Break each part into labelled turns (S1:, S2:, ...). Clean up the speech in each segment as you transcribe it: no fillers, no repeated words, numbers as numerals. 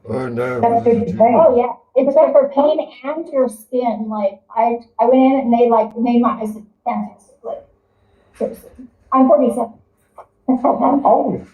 S1: Oh no,
S2: That's
S1: what did
S2: good
S1: you
S2: to
S1: do?
S2: say.
S3: Oh yeah, it's good for pain and your skin. Like I went in and they like made my eyes look fantastic. Like seriously, I'm 47.
S2: Oh,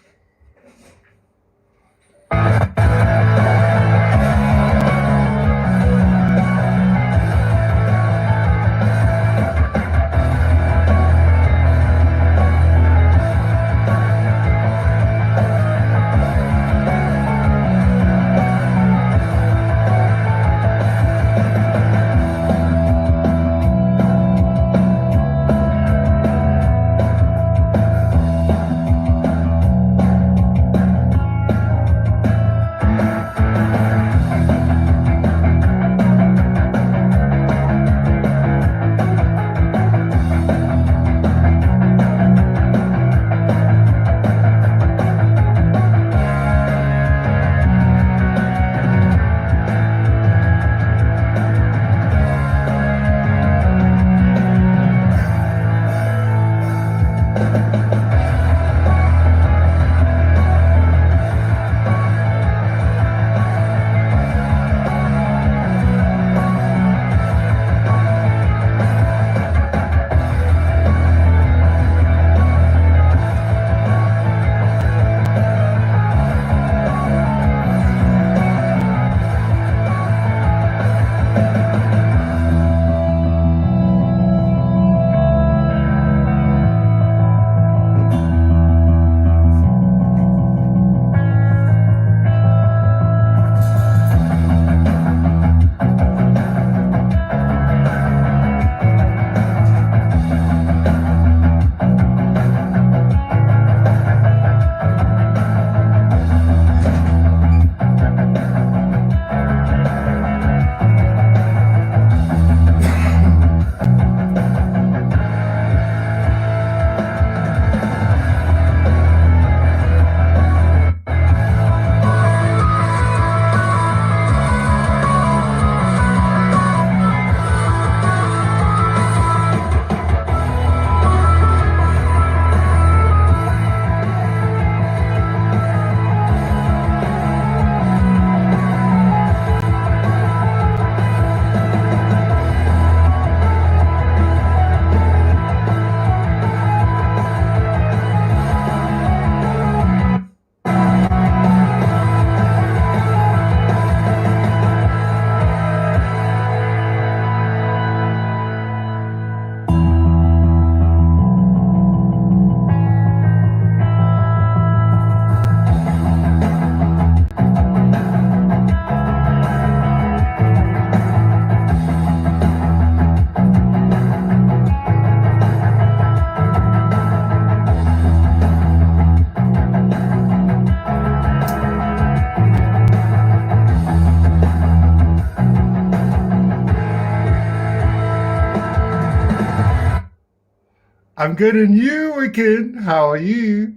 S1: I'm good and you, Wicked. How are you?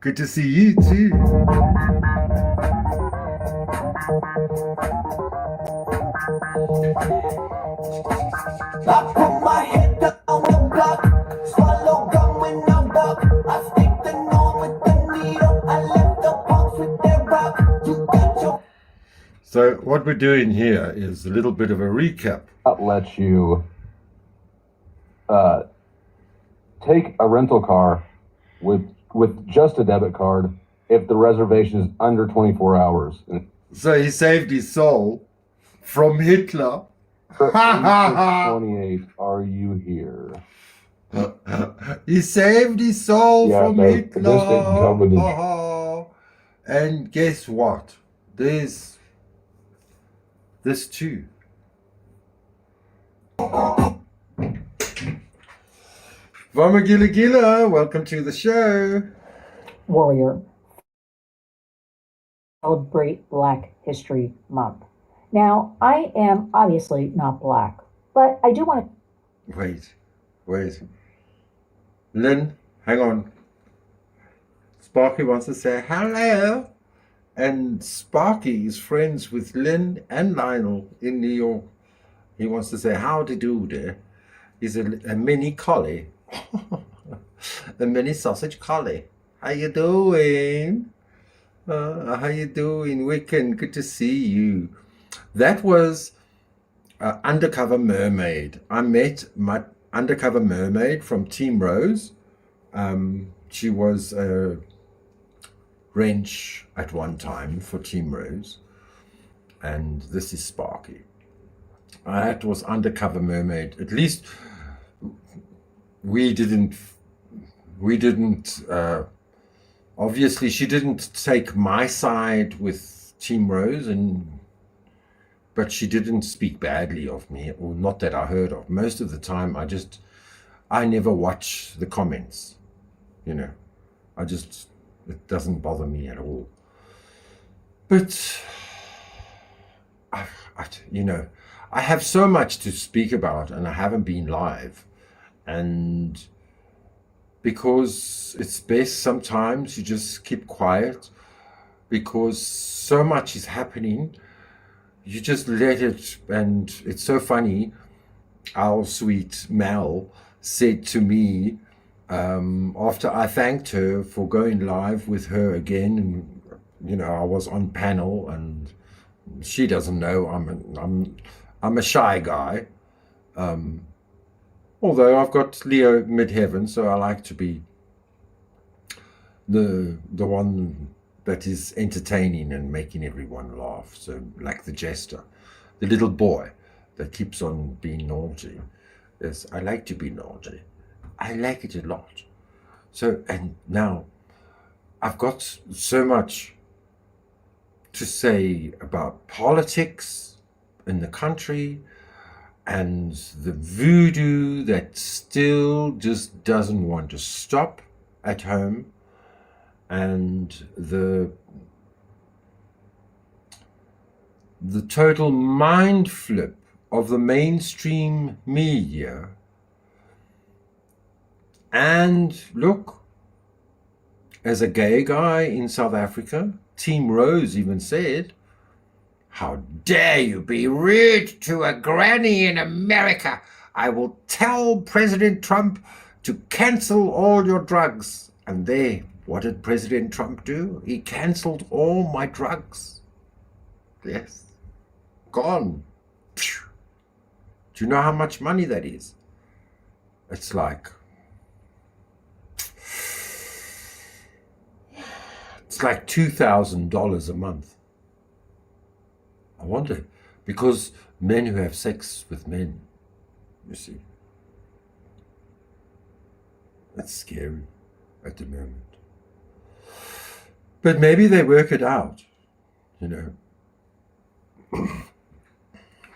S1: Good to see you too.
S4: I put my head down on the block, swallow gum when I walk. I stick the norm with the needle. I left the punks with their rock. You got your
S1: So, what we're doing here is a little bit of a recap.
S2: that lets you uh, take a rental car with just a debit card if the reservation is under 24 hours.
S1: So, he saved his soul from Hitler.
S2: For 8628, are you here?
S1: He saved his soul
S2: Yeah,
S1: from
S2: no,
S1: Hitler.
S2: this didn't come with the-
S1: And guess what? There's this too. Vamagila Gila, welcome to the show.
S5: Warrior celebrate Black History Month. Now, I am obviously not black, but I do want to.
S1: Wait. Lynn, hang on. Sparky wants to say hello. And Sparky is friends with Lynn and Lionel in New York. He wants to say howdy do there. He's a mini collie. A mini sausage collie. How you doing? How you doing, Wiccan? Good to see you. That was Undercover Mermaid. I met my Undercover Mermaid from Team Rose. She was a wrench at one time for Team Rose, and this is Sparky. That was Undercover Mermaid. At least we didn't. Obviously, she didn't take my side with Team Rose, but she didn't speak badly of me, or not that I heard of. Most of the time, I never watch the comments. You know, it doesn't bother me at all. But I have so much to speak about, and I haven't been live, and because it's best sometimes you just keep quiet, because so much is happening. You just let it, and it's so funny. Our sweet Mel said to me, after I thanked her for going live with her again, and I was on panel, and she doesn't know I'm a shy guy. Although I've got Leo midheaven, so I like to be the one that is entertaining and making everyone laugh. So like the jester, the little boy that keeps on being naughty. Yes, I like to be naughty. I like it a lot. So, and now I've got so much to say about politics in the country, and the voodoo that still just doesn't want to stop at home, and the total mind flip of the mainstream media. And look, as a gay guy in South Africa, Team Rose even said, "How dare you be rude to a granny in America? I will tell President Trump to cancel all your drugs." And there, what did President Trump do? He cancelled all my drugs. Yes. Gone. Phew. Do you know how much money that is? It's like $2,000 a month. I wonder, because men who have sex with men, you see, that's scary at the moment. But maybe they work it out,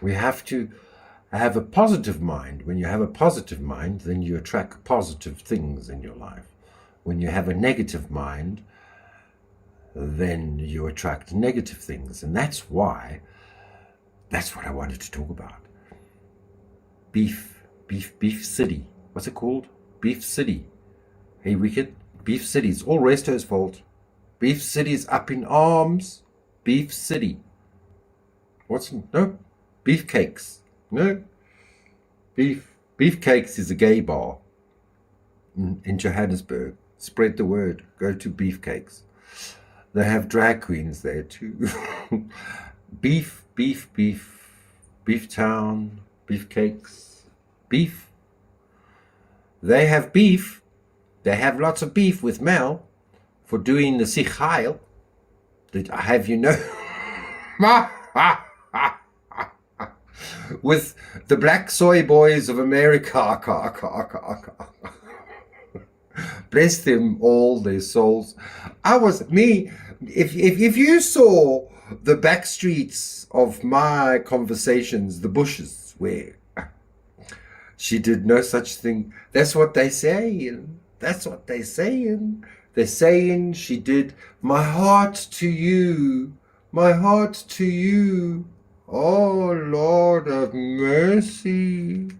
S1: We have to have a positive mind. When you have a positive mind, then you attract positive things in your life. When you have a negative mind, then you attract negative things. And that's what I wanted to talk about. Beef City. What's it called? Beef City. Hey, Wicked. Beef City. It's all Resto's fault. Beef City's up in arms. Beef City. No? Beefcakes. No? Beefcakes is a gay bar in Johannesburg. Spread the word. Go to Beefcakes. They have drag queens there too. Beef town, beefcakes, beef. They have beef. They have lots of beef with Mel for doing the Sichail. Have you know? With the black soy boys of America. Bless them all, their souls. If you saw the back streets of my conversations, the bushes, where she did no such thing. That's what they saying. That's what they saying. They're saying she did my heart to you. My heart to you. Oh, Lord of mercy.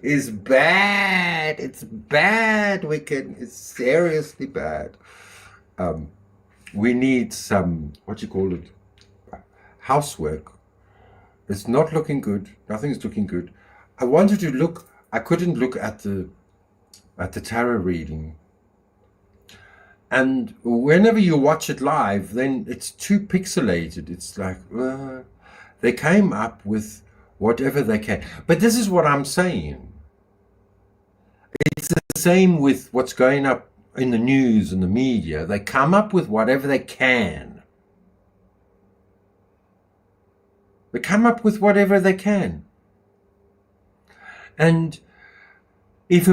S1: It's bad. It's bad, Wicked. It's seriously bad. We need some, housework. It's not looking good. Nothing's looking good. I wanted to look. I couldn't look at the tarot reading. And whenever you watch it live, then it's too pixelated. It's like, they came up with whatever they can. But this is what I'm saying. It's the same with what's going up in the news and the media. They come up with whatever they can. They come up with whatever they can. And if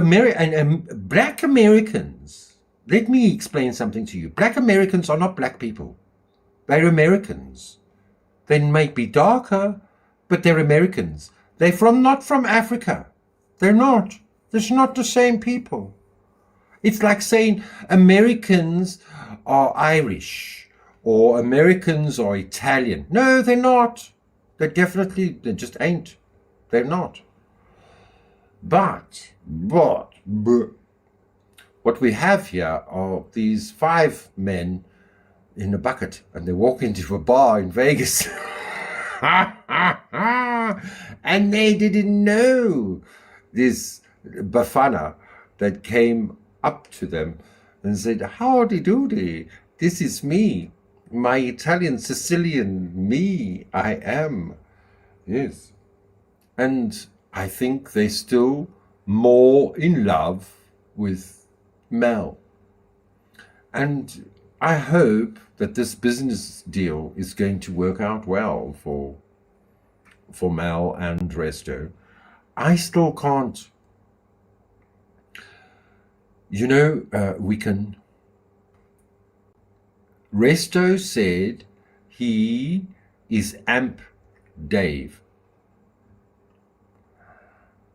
S1: black Americans, let me explain something to you. Black Americans are not black people. They're Americans. They may be darker, but they're Americans. They're not from Africa. They're not. They're not the same people. It's like saying Americans are Irish or Americans are Italian. No, they're not. They just ain't. They're not. But what we have here are these 5 men in a bucket, and they walk into a bar in Vegas. And they didn't know this Bafana that came up to them and said, "Howdy doody, this is me, my Italian Sicilian me, I am." Yes. And I think they're still more in love with Mel. And I hope that this business deal is going to work out well for Mel and Resto. I still can't. Resto said he is Amp Dave.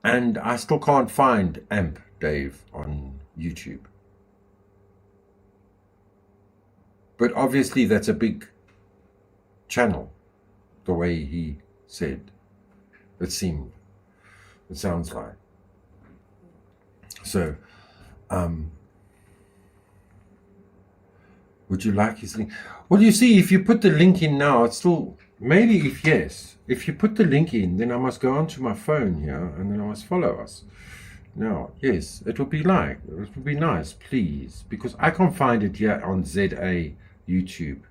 S1: And I still can't find Amp Dave on YouTube. But obviously that's a big channel, the way he said. It sounds like. So, would you like his link? Well, you see, if you put the link in now, it's still, maybe if you put the link in, then I must go onto my phone here, and then I must follow us. Now, yes, it would be nice, please, because I can't find it yet on ZA YouTube.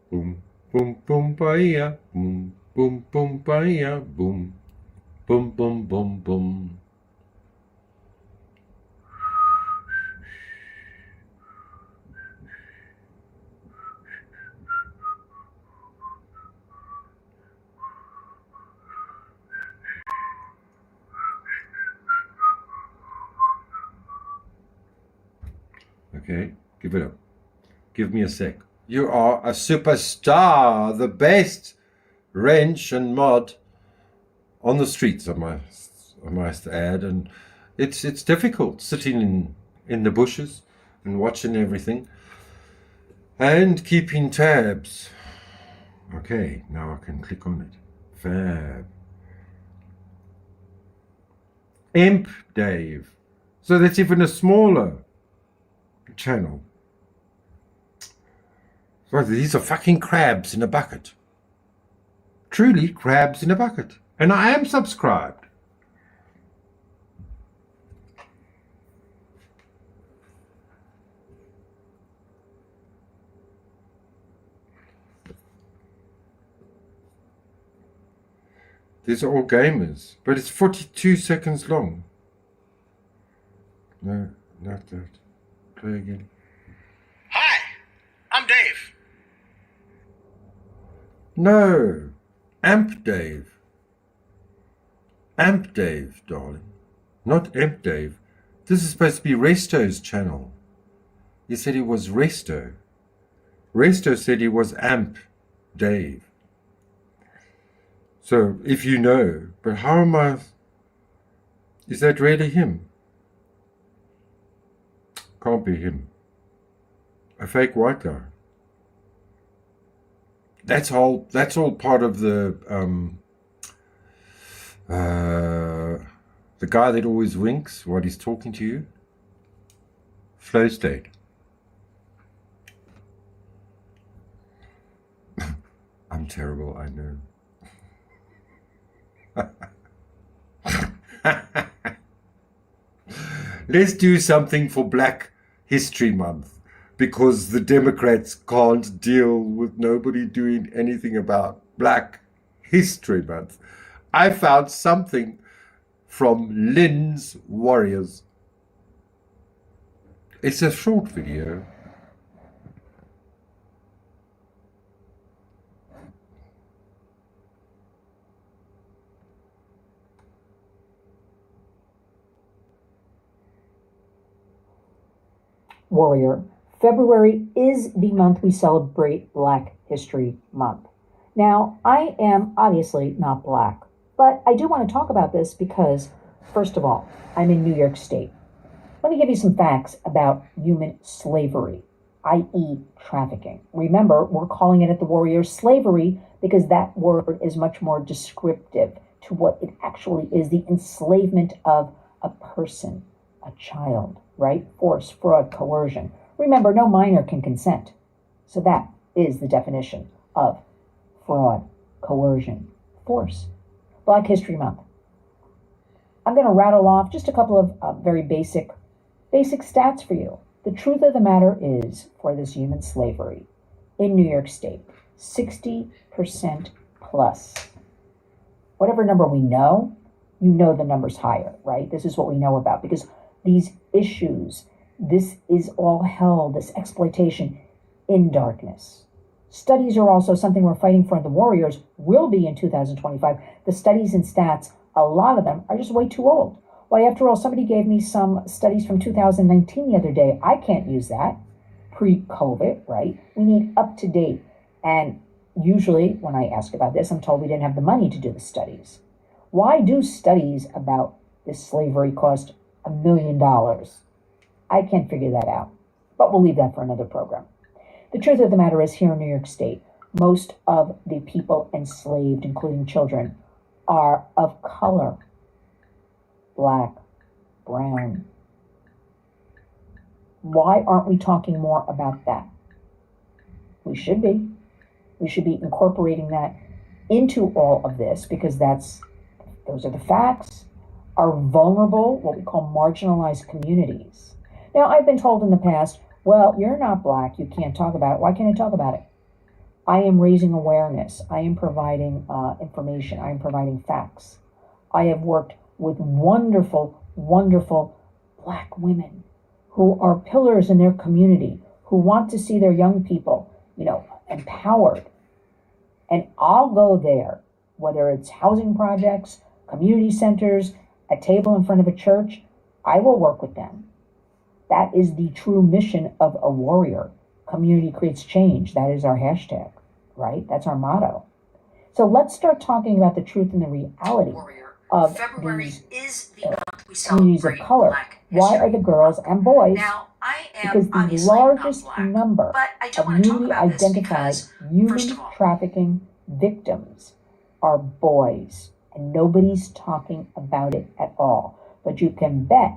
S1: Boom, boom, boom, baya, boom, boom, boom, baya, boom, boom, boom, boom, boom. Okay, give it up. Give me a sec. You are a superstar, the best wrench and mod on the streets, I must add. And it's difficult sitting in the bushes and watching everything and keeping tabs. Okay, now I can click on it. Fab. Imp Dave. So that's even a smaller channel. Well, these are fucking crabs in a bucket. Truly crabs in a bucket. And I am subscribed. These are all gamers. But it's 42 seconds long. No, not that. Play again.
S6: Hi, I'm Dave.
S1: No, Amp Dave. Amp Dave, darling. Not Amp Dave. This is supposed to be Resto's channel. He said he was Resto. Resto said he was Amp Dave. So, if you know, but how am I... Is that really him? Can't be him. A fake white guy. That's all part of the guy that always winks while he's talking to you. Flow state. I'm terrible, I know. let's do something for Black History Month, because the Democrats can't deal with nobody doing anything about Black History Month. I found something from Lynn's Warriors. It's a short video.
S5: Warrior. February is the month we celebrate Black History Month. Now, I am obviously not Black, but I do want to talk about this because, first of all, I'm in New York State. Let me give you some facts about human slavery, i.e. trafficking. Remember, we're calling it at the Warrior slavery because that word is much more descriptive to what it actually is, the enslavement of a person, a child, right? Force, fraud, coercion. Remember, no minor can consent. So that is the definition of fraud, coercion, force. Black History Month. I'm going to rattle off just a couple of very basic stats for you. The truth of the matter is, for this human slavery in New York State, 60% plus. Whatever number we know, you know the number's higher, right? This is what we know about, because these issues, this is all held, this exploitation, in darkness. Studies are also something we're fighting for. The Warriors will be in 2025. The studies and stats, a lot of them are just way too old. Why, after all, somebody gave me some studies from 2019 the other day. I can't use that. Pre-COVID, right? We need up-to-date. And usually when I ask about this, I'm told we didn't have the money to do the studies. Why do studies about this slavery cost $1 million? I can't figure that out. But we'll leave that for another program. The truth of the matter is, here in New York State, most of the people enslaved, including children, are of color. Black, brown. Why aren't we talking more about that? We should be. We should be incorporating that into all of this, because those are the facts. Are vulnerable, what we call marginalized communities. Now, I've been told in the past, well, you're not Black, you can't talk about it. Why can't I talk about it? I am raising awareness. I am providing information. I am providing facts. I have worked with wonderful, wonderful Black women who are pillars in their community, who want to see their young people, empowered. And I'll go there, whether it's housing projects, community centers, a table in front of a church, I will work with them. That is the true mission of a warrior. Community creates change. That is our hashtag, right? That's our motto. So let's start talking about the truth and the reality of these communities of color. Why are the girls and boys? Because the largest number of newly identified human trafficking victims are boys. And nobody's talking about it at all. But you can bet,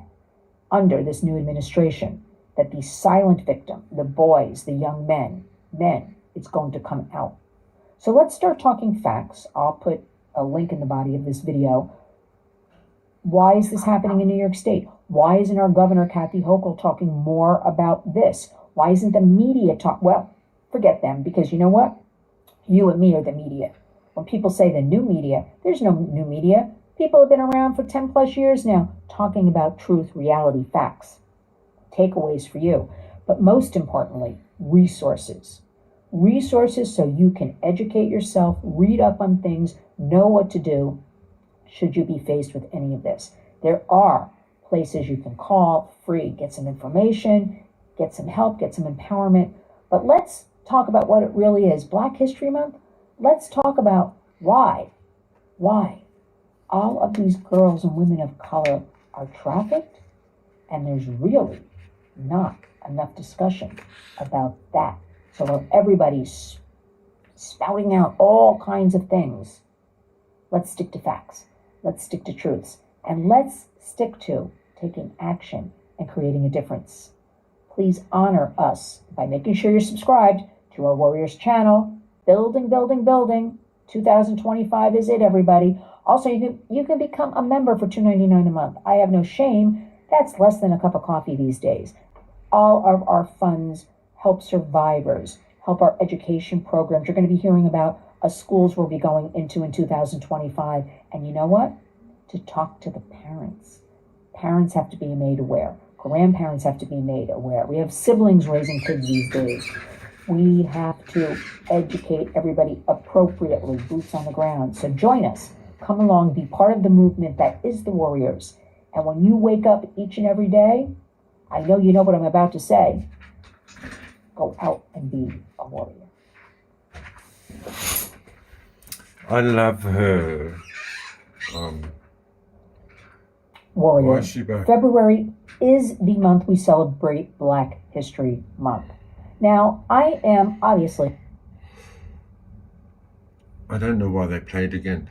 S5: under this new administration, that the silent victim, the boys, the young men, it's going to come out. So let's start talking facts. I'll put a link in the body of this video. Why is this happening in New York State? Why isn't our governor, Kathy Hochul, talking more about this? Why isn't the media Well, forget them, because you know what? You and me are the media. When people say the new media, there's no new media. People have been around for 10 plus years now talking about truth, reality, facts. Takeaways for you. But most importantly, resources. Resources so you can educate yourself, read up on things, know what to do should you be faced with any of this. There are places you can call free, get some information, get some help, get some empowerment. But let's talk about what it really is. Black History Month? Let's talk about why all of these girls and women of color are trafficked, and there's really not enough discussion about that. So while everybody's spouting out all kinds of things, let's stick to facts, let's stick to truths, and let's stick to taking action and creating a difference. Please honor us by making sure you're subscribed to our Warriors channel. Building, building, building. 2025 is it, everybody. Also, you can become a member for $2.99 a month. I have no shame. That's less than a cup of coffee these days. All of our funds help survivors, help our education programs. You're going to be hearing about schools we'll be going into in 2025. And you know what? To talk to the parents. Parents have to be made aware. Grandparents have to be made aware. We have siblings raising kids these days. We have to educate everybody appropriately, boots on the ground. So join us. Come along, be part of the movement that is the Warriors. And when you wake up each and every day, I know you know what I'm about to say. Go out and be a warrior.
S1: I love her.
S5: Warrior.
S1: Why is she back?
S5: February is the month we celebrate Black History Month. Now, I am obviously.
S1: I don't know why they played again.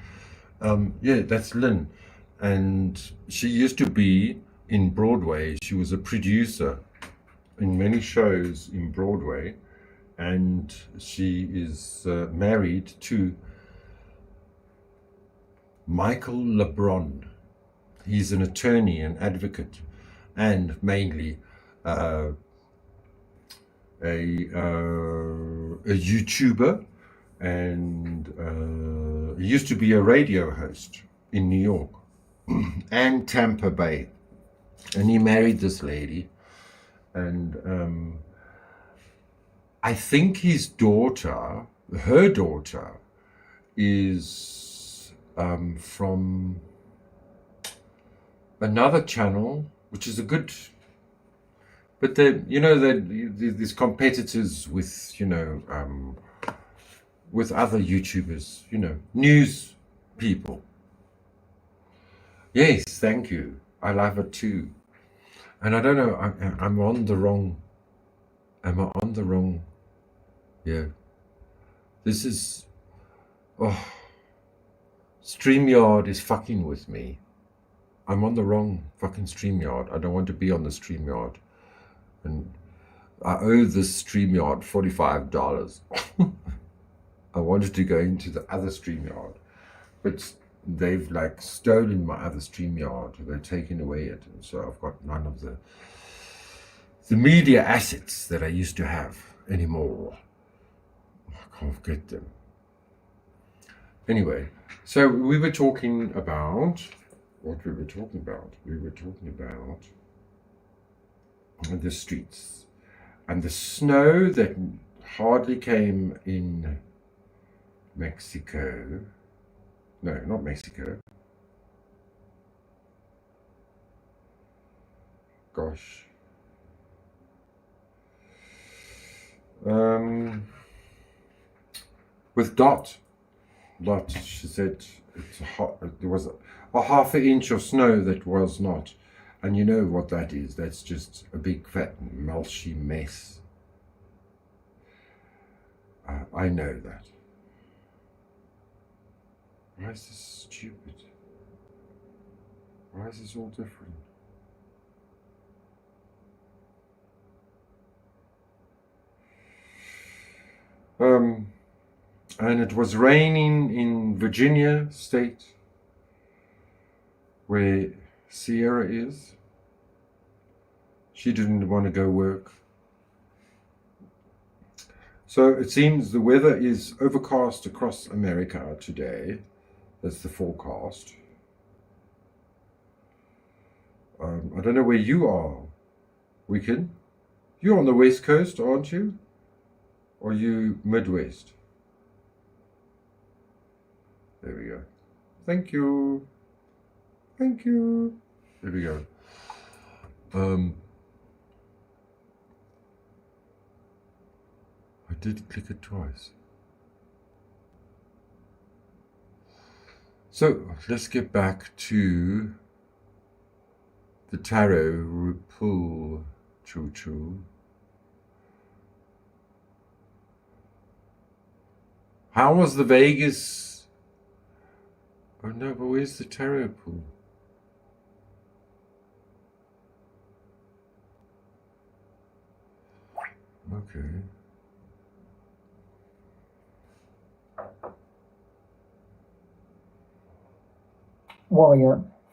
S1: Yeah, that's Lynn. And she used to be in Broadway. She was a producer in many shows in Broadway. And she is married to Michael LeBron. He's an attorney, an advocate, and mainly a YouTuber, and he used to be a radio host in New York and Tampa Bay, and he married this lady, and I think his daughter, her daughter, is from another channel, which is a good. But these competitors with with other YouTubers, news people. Yes, thank you. I love it too. And I don't know. I'm on the wrong. Am I on the wrong? Yeah. This is. Oh. StreamYard is fucking with me. I'm on the wrong fucking StreamYard. I don't want to be on the StreamYard. And I owe this StreamYard $45. I wanted to go into the other StreamYard, but they've like stolen my other StreamYard. They've taken away it. And so I've got none of the media assets that I used to have anymore. I can't get them. Anyway, so we were talking about what we were talking about. We were talking about the streets and the snow that hardly came in Mexico. No, not Mexico. Gosh. With Dot, she said there was a half an inch of snow that was not. And you know what that is. That's just a big fat mulchy mess. I know that. Why is this stupid? Why is this all different? And it was raining in Virginia state, where Sierra is. She didn't want to go work. So it seems the weather is overcast across America today. That's the forecast. I don't know where you are, Weekend. You're on the West Coast, aren't you? Or are you Midwest? There we go. Thank you. Thank you. There we go. I did click it twice. So let's get back to the tarot pull. Choo. How was the Vegas? Oh no, but where's the tarot pool? Okay.
S5: Warrior,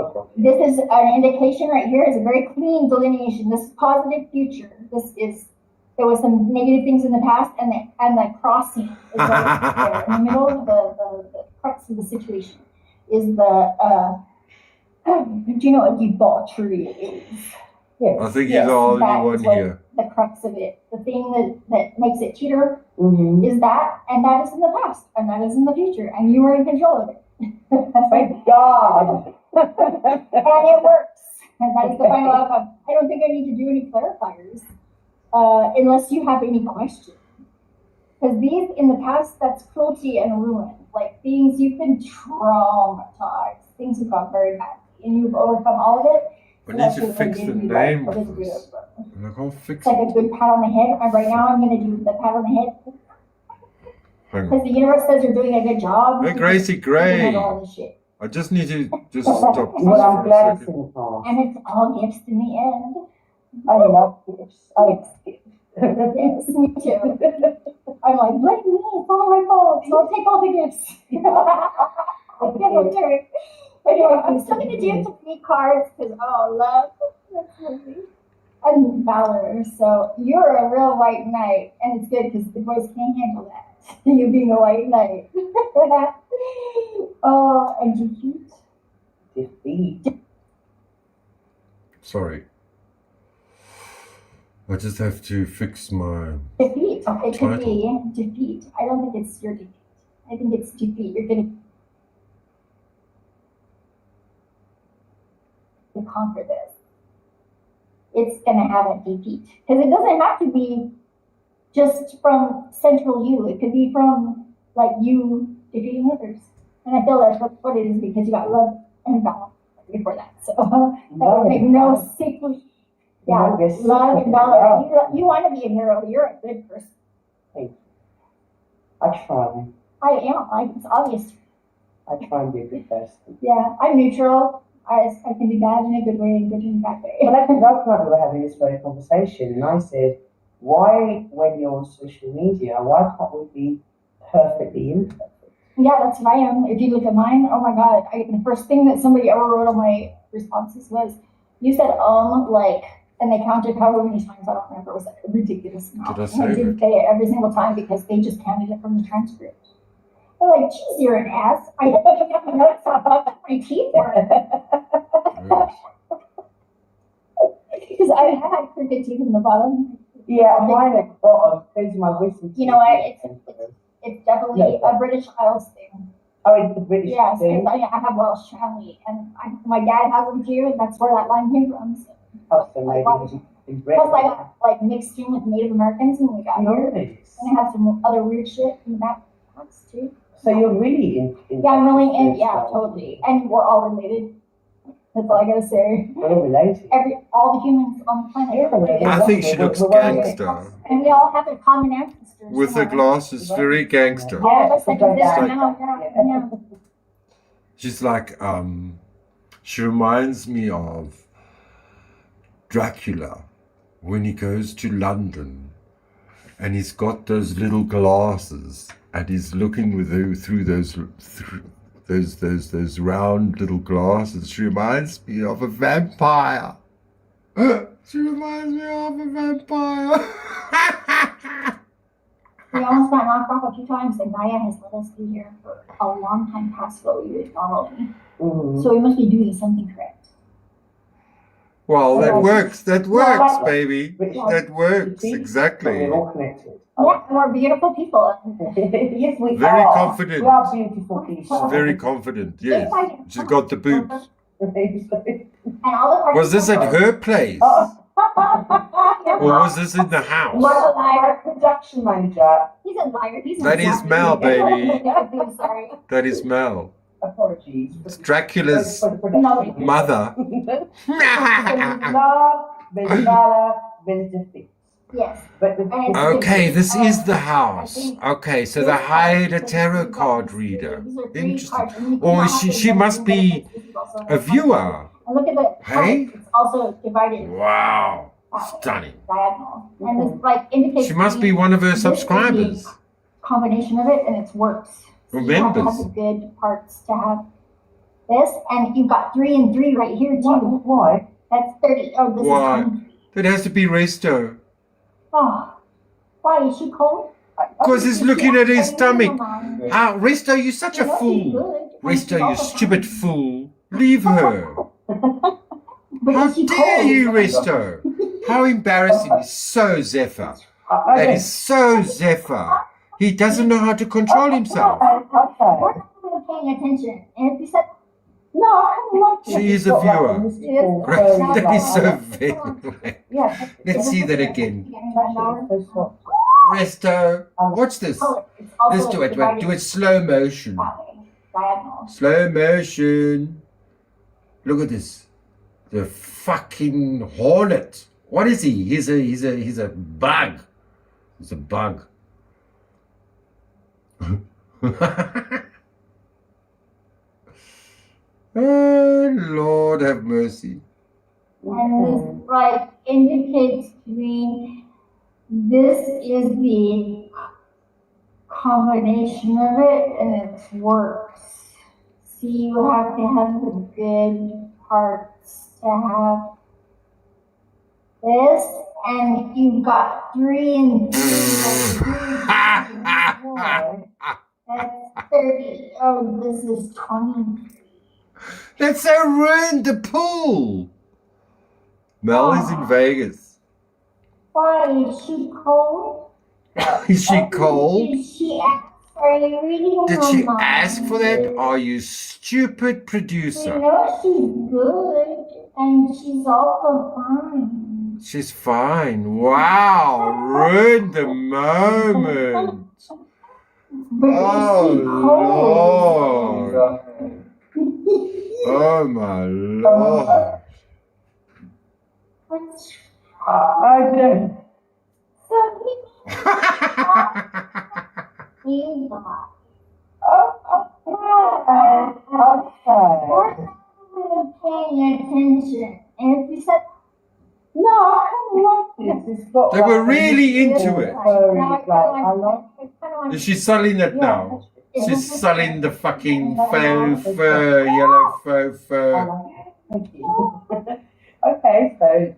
S7: Okay.
S3: This is an indication right here is a very clean delineation. This is positive future. There was some negative things in the past, and the crossing is right there in the middle of the crux of the situation is the do you know what debauchery is?
S7: Yes.
S1: I think
S3: Yes,
S1: he's the only
S3: that
S1: one
S3: is what
S1: here.
S3: the crux of it. The thing that makes it teeter
S7: Mm-hmm.
S3: is that, and that is in the past, and that is in the future, and you are in control of it.
S7: Thank God.
S3: And it works. And that is the final outcome. I don't think I need to do any clarifiers unless you have any questions. Because these, in the past, that's cruelty and ruin. Like things you've been traumatized. Things have gone very badly, and you've overcome all of it.
S1: I
S3: So
S1: need
S3: that's
S1: to
S3: what
S1: fix
S3: I'm
S1: the
S3: gonna do,
S1: name
S3: like, a
S1: of
S3: little bit
S1: this.
S3: of,
S1: And I can't fix
S3: it's like
S1: it.
S3: a good pat on the head. And right now, I'm going to do the pat on the head
S1: Hang
S3: because
S1: on.
S3: the universe says you're doing a good job.
S1: Hey, Gracie
S3: You can
S1: Gray.
S3: handle all this shit.
S1: I just need to just stop this
S7: Well, I'm
S1: for a
S7: glad it's
S1: second.
S7: in the past.
S3: And it's all gifts in the end.
S7: I love gifts. I love gifts.
S3: Yes, me too. I'm like, blame me, it's all my fault. So I'll take all the gifts. Anyway, I'm still gonna do some free cards because love, that's lovely. And valor. So you're a real white knight, and it's good because the boys can't handle that. You being a white knight. And defeat.
S7: Defeat.
S1: Sorry. I just have to fix my.
S3: Defeat. It could
S1: Title.
S3: be defeat. I don't think it's your defeat. I think it's defeat. You're gonna conquer this. It's gonna have a defeat because it doesn't have to be just from central you. It could be from like you defeating others. And I feel that's what it is because you got love and valor before that. So that would make no secret. Yeah, love and valor. You want to be a hero. You're a good person.
S7: I try.
S3: I am. It's obvious.
S7: I try and be a good person.
S3: Yeah, I'm neutral. I can be bad in a good way and good in a bad way.
S7: But I think last night we were having this very conversation, and I said, why, when you're on social media, why can't we be perfectly imperfect?
S3: Yeah, that's what I am. If you look at mine, oh my God, the first thing that somebody ever wrote on my responses was, you said, like, and they counted however many times, I don't remember, it was a ridiculous amount.
S1: Did I
S3: And I
S1: save
S3: didn't say it every single time because they just counted it from the transcript. They're like, geez, you're an ass. I didn't notice how buff my teeth were. Because I had crooked teeth in the bottom.
S7: Yeah, mine at the bottom, those are my wisdom
S3: You know what,
S7: teeth.
S3: it's definitely a British Isles thing.
S7: Oh, it's the British
S3: Yes,
S7: thing.
S3: because I have Welsh family, and my dad has them too, and that's where that line came from. So.
S7: Oh, so maybe in Britain.
S3: Plus, I got like mixed in with Native Americans when we got here,
S7: Nice.
S3: and I have some other weird shit in the back too.
S7: So you're really in
S3: Yeah, I'm really in.
S7: this
S3: Yeah,
S7: stuff.
S3: totally. And we're all related. That's all I gotta say.
S7: We're related.
S3: All the humans on the planet. are related.
S1: I think she looks
S7: We're
S1: gangster.
S3: And we all have a common ancestor.
S1: With her glasses, very gangster.
S3: All of us that
S7: Yeah,
S3: exist
S1: like-
S3: now. Yeah.
S1: She's like, she reminds me of Dracula when he goes to London and he's got those little glasses and he's looking through those round little glasses. She reminds me of a vampire. She reminds me of a vampire.
S3: We almost got knocked off a few times, and Gaia has let us be here for a long time past what we would normally.
S7: Mm-hmm.
S3: So we must be doing something correct.
S1: Well, that works. That works,
S3: Well,
S1: baby.
S3: Yeah.
S1: That works.
S7: But
S1: Exactly.
S7: we're all connected.
S3: Yeah, and we're beautiful people.
S7: Yes, we
S1: Very
S7: are.
S1: confident.
S7: We are beautiful people.
S1: Very confident, yes. She's got the boobs.
S3: And all the parts.
S1: Was this at her place?
S7: Oh.
S1: Or was this in the house?
S7: Well, our production manager,
S3: He's a liar. He's
S1: That is Mel, baby.
S3: I'm sorry.
S1: That is Mel.
S7: apologies.
S1: It's Dracula's
S7: For the production.
S3: No.
S1: mother.
S7: There's love, there's valor, there's defeat.
S3: Yes.
S7: But the,
S1: Okay, this is the house. Okay, so they hired a tarot card reader. Interesting. Oh, she must be a viewer.
S3: And look at the
S1: Hey?
S3: cards. It's also divided
S1: Wow. Stunning.
S3: diagonal. And this like indicates
S1: She must
S3: to
S1: be
S3: me
S1: one of her
S3: this is the
S1: subscribers.
S3: combination of it, and it works. So you have to have
S1: Members.
S3: the good parts to have this, and you've got 3 and 3 right here too.
S7: Why?
S3: That's 30. Oh, this
S1: Why?
S3: is 20.
S1: That has to be Resto.
S3: Oh, why is she cold?
S1: Because he's looking at his
S3: Oh,
S1: stomach.
S3: never mind.
S1: Ah, Resto, you're such a
S3: You know she's
S1: fool.
S3: good, and
S1: Resto,
S3: she's
S1: you
S3: also
S1: stupid
S3: fine.
S1: fool. Leave her.
S3: But
S1: How
S3: is she
S1: dare
S3: cold?
S1: you, Resto? How embarrassing. He's so Zephyr.
S7: I
S1: That
S7: don't-
S1: is so Zephyr. He doesn't know how to control himself.
S7: Okay.
S3: We're not really paying attention. And if you said,
S7: No, I kind of like it.
S1: She is
S7: It's
S1: a
S7: got like
S1: viewer.
S7: mystical
S1: Right,
S7: fairy
S1: that
S7: light.
S1: is so vague.
S7: Yeah.
S1: Let's see that again.
S7: It's so soft.
S1: Resto, watch this.
S3: color, it's also
S1: Let's do it.
S3: divided
S1: Do it slow motion.
S3: that way, diagonal.
S1: Slow motion. Look at this. The fucking hornet. What is he? He's a bug. He's a bug. Oh, Lord have mercy.
S3: And this like indicates to me this is the combination of it and it works. See, you have to have the good parts to have this, and you've got 3 and 3. That's 30. Oh, this is 20.
S1: That's so ruined the pool. Mel is in Vegas.
S3: Why is she cold?
S1: Is she cold?
S3: Did she ask? Are you reading
S1: Did
S3: her
S1: she
S3: mind?
S1: ask for that? Are you stupid
S3: You
S1: producer?
S3: know she's good, and she's also fine.
S1: She's fine. Wow, ruined the moment.
S3: But
S1: Oh,
S3: is she cold?
S1: Lord. Oh, my Lord.
S3: What's
S7: I don't.
S3: so you got?
S7: Okay.
S3: We're not really paying attention. And if you said,
S7: No, I kind of like this. It's got
S1: They
S7: like
S1: were
S7: a
S1: really
S7: mystical
S1: into it.
S7: fairy
S3: now I
S7: light.
S3: kinda
S7: I like
S3: want I kinda want
S1: Is she selling it
S7: Yeah,
S1: now?
S3: Yeah.
S1: She's selling the fucking faux fur, yellow faux
S7: I
S1: fur.
S7: like it. Thank you. Okay,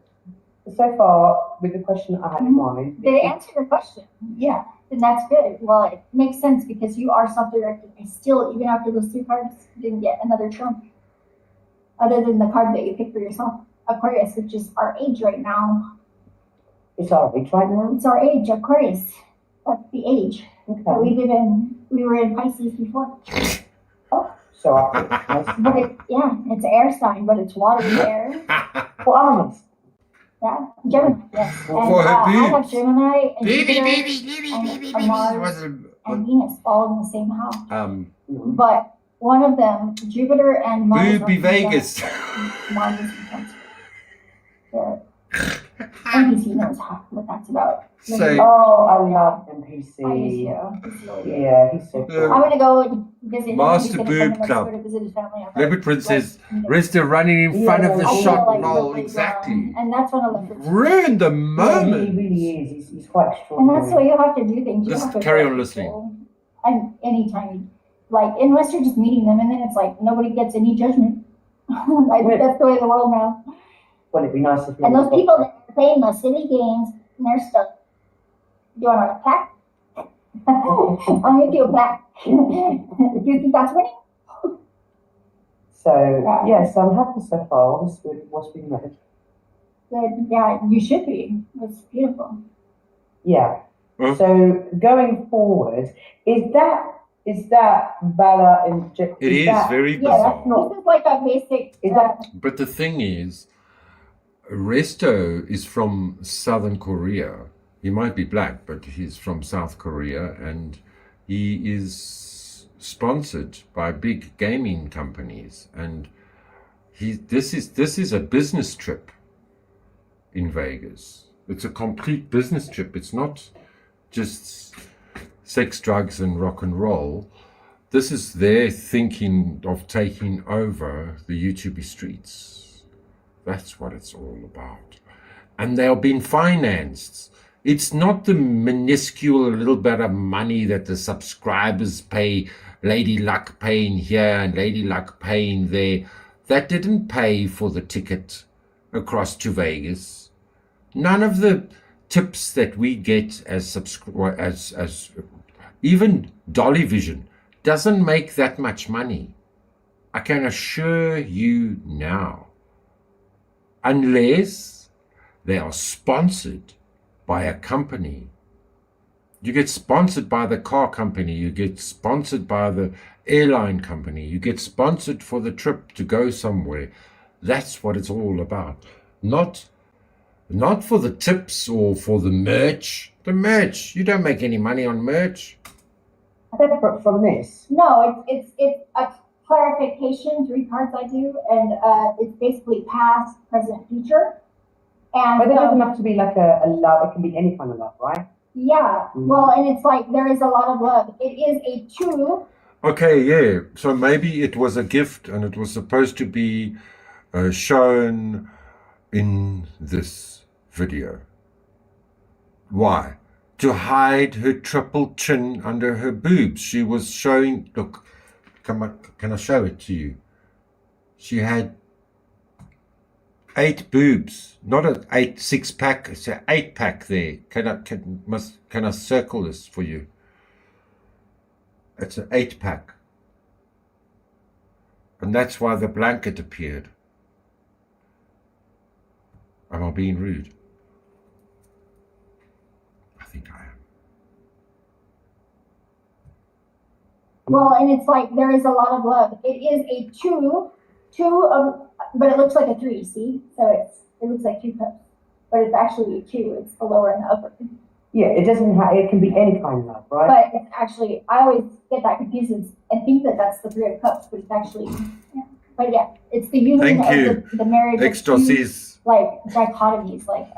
S7: so far with the question I had in mind.
S3: Did it answer your question?
S7: Yeah.
S3: Then that's good. Well, it makes sense because you are self-directed. I still, even after those 3 cards, didn't get another trump. Other than the card that you picked for yourself. Aquarius, which is our age right now.
S7: It's our age right now.
S3: It's our age, Aquarius. That's the age that we
S7: Okay.
S3: live in. We were in Pisces before.
S7: So I
S3: But it, yeah, it's an air sign, but it's watery air.
S7: What elements?
S3: Yeah, Gemini. Yes. And
S1: For her
S3: I have
S1: boobs.
S3: Gemini and
S1: Baby,
S3: Jupiter
S1: baby, baby,
S3: and
S1: baby,
S3: a
S1: baby.
S3: Mars
S1: Was
S3: and Venus all in the same house.
S1: it,
S3: But one of them, Jupiter and Mars.
S1: Booby
S3: are
S1: Vegas.
S3: Mars is in Cancer. Yeah. NBC knows what that's about.
S1: Say,
S7: Oh, I love
S3: I
S7: NPC.
S3: do too. He's really good.
S7: Yeah, he's so
S1: Yeah.
S7: cool.
S3: I'm gonna go and visit him.
S1: Master
S3: He's gonna
S1: Boob
S3: come and
S1: Club.
S3: sort of visit his family.
S1: Leopard Princess,
S3: Like,
S1: Rista running in front of the
S7: Yeah,
S3: I feel
S1: shot
S3: like
S1: roll.
S3: really
S1: Exactly.
S3: wrong. And that's when Electric.
S1: Ruined the
S7: Yeah, he
S1: moment.
S7: really is. He's quite
S3: And
S7: extraordinary.
S3: that's why you have to do things. You
S1: Just
S3: have to
S1: carry
S3: let
S1: on listening.
S3: people- And anytime, like, unless you're just meeting them, and then it's like nobody gets any judgment. Like,
S7: Right.
S3: that's the way of the world now.
S7: Well, it'd be nice if
S3: And those people that are playing those silly games, and they're stuck. Do you want a pack? I'm gonna do a pack. Do you think that's winning?
S7: So yes, I'm happy so far. What's been read?
S3: Good. Yeah, you should be. It's beautiful.
S7: Yeah.
S1: Huh?
S7: So going forward, is that Vala and
S1: It is
S7: that,
S1: very
S3: Yeah,
S1: bizarre.
S7: that's not-
S3: this is like a basic.
S7: Is that
S1: But the thing is, Resto is from Southern Korea. He might be black, but he's from South Korea, and he is sponsored by big gaming companies. And this is a business trip in Vegas. It's a complete business trip. It's not just sex, drugs, and rock and roll. This is their thinking of taking over the YouTube streets. That's what it's all about. And they are being financed. It's not the minuscule little bit of money that the subscribers pay Lady Luck paying here and Lady Luck paying there. That didn't pay for the ticket across to Vegas. None of the tips that we get as even Dolly Vision doesn't make that much money. I can assure you now. Unless they are sponsored by a company. You get sponsored by the car company, you get sponsored by the airline company, you get sponsored for the trip to go somewhere. That's what it's all about. Not for the tips or for the merch. The merch, you don't make any money on merch.
S7: Separate from this.
S3: No, it's a clarification, 3 cards I do, and it's basically past, present, future. And
S7: But it doesn't have to be like a love, it can be any kind of love, right?
S3: yeah, well, and it's like there is a lot of love. It is a 2.
S1: Okay, yeah. So maybe it was a gift and it was supposed to be shown in this video. Why? To hide her triple chin under her boobs. She was showing, look, can I show it to you? She had 8 boobs, not an 6-pack, it's an 8-pack there. Can I circle this for you? It's an 8-pack. And that's why the blanket appeared. Am I being rude? I think I am.
S3: Well, and it's like there is a lot of love. It is a 2 of, but it looks like a 3, see? So it looks like 2 cups, but it's actually a 2. It's the lower and the upper.
S7: Yeah, it doesn't have, it can be any kind of love, right?
S3: But it's actually, I always get that confused and think that that's the 3 of cups, but it's actually, yeah. But yeah, it's the union
S1: Thank you.
S3: of the marriage of 2,
S1: Ecstasies.
S3: like dichotomies, like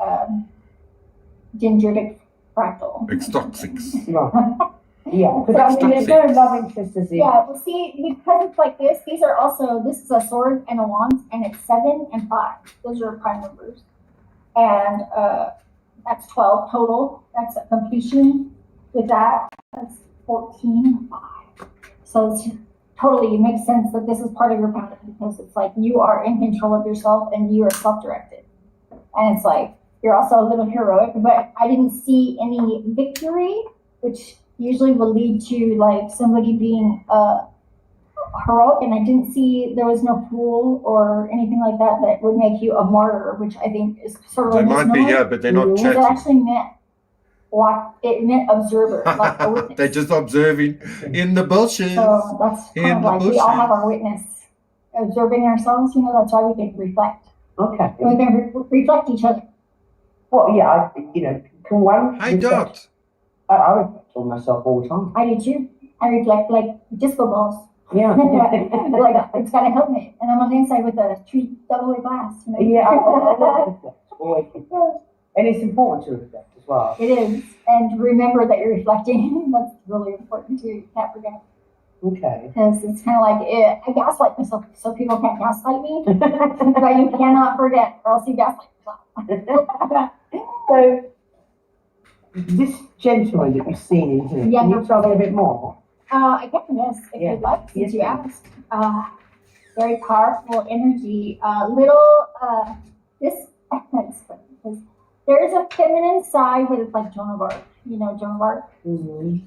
S3: dendritic fractal.
S1: Extoxics.
S7: Right. Yeah,
S3: So,
S7: because
S3: I mean,
S7: there's no love interest as in.
S3: Yeah, well, see, because it's like this, these are also, this is a sword and a wand, and it's 7 and 5. Those are prime numbers. And that's 12 total. That's a completion with that. That's 14, 5. So it's totally, it makes sense that this is part of your pattern because it's like you are in control of yourself and you are self-directed. And it's like, you're also a little heroic, but I didn't see any victory, which usually will lead to like somebody being heroic, and I didn't see there was no fool or anything like that that would make you a martyr, which I think is sort of
S1: They
S3: a
S1: might be
S3: misnomer.
S1: here, but they're not
S3: It
S1: chatting.
S3: actually meant it meant observer, like a witness.
S1: They're just observing in the bushes.
S3: So that's kind
S1: in
S3: of
S1: the
S3: like we all have
S1: bushes.
S3: our witness observing ourselves. You know, that's why we can reflect.
S7: Okay.
S3: We can reflect each other.
S7: Well, yeah, can one...
S1: Hey, Dot.
S7: I reflect on myself all the time.
S3: I do too. I reflect like disco balls.
S7: Yeah.
S3: Like it's got a helmet, and I'm on the inside with a double-way glass. You know?
S7: Yeah, I reflect. Always reflect. And it's important to reflect as well.
S3: It is, and remember that you're reflecting. That's really important too. You can't forget,
S7: Okay.
S3: because it's kind of like I gaslight myself so people can't gaslight me. But you cannot forget, or else you gaslight yourself.
S7: So, this gentleman that you've seen in here,
S3: Yeah.
S7: can you tell me a bit more?
S3: I can, yes, if
S7: Yeah.
S3: you'd like, since
S7: Yes,
S3: you
S7: please.
S3: asked. Very powerful energy. This it's funny, because there is a feminine side with like Joan of Arc. You know Joan of Arc.
S7: Mm-hmm.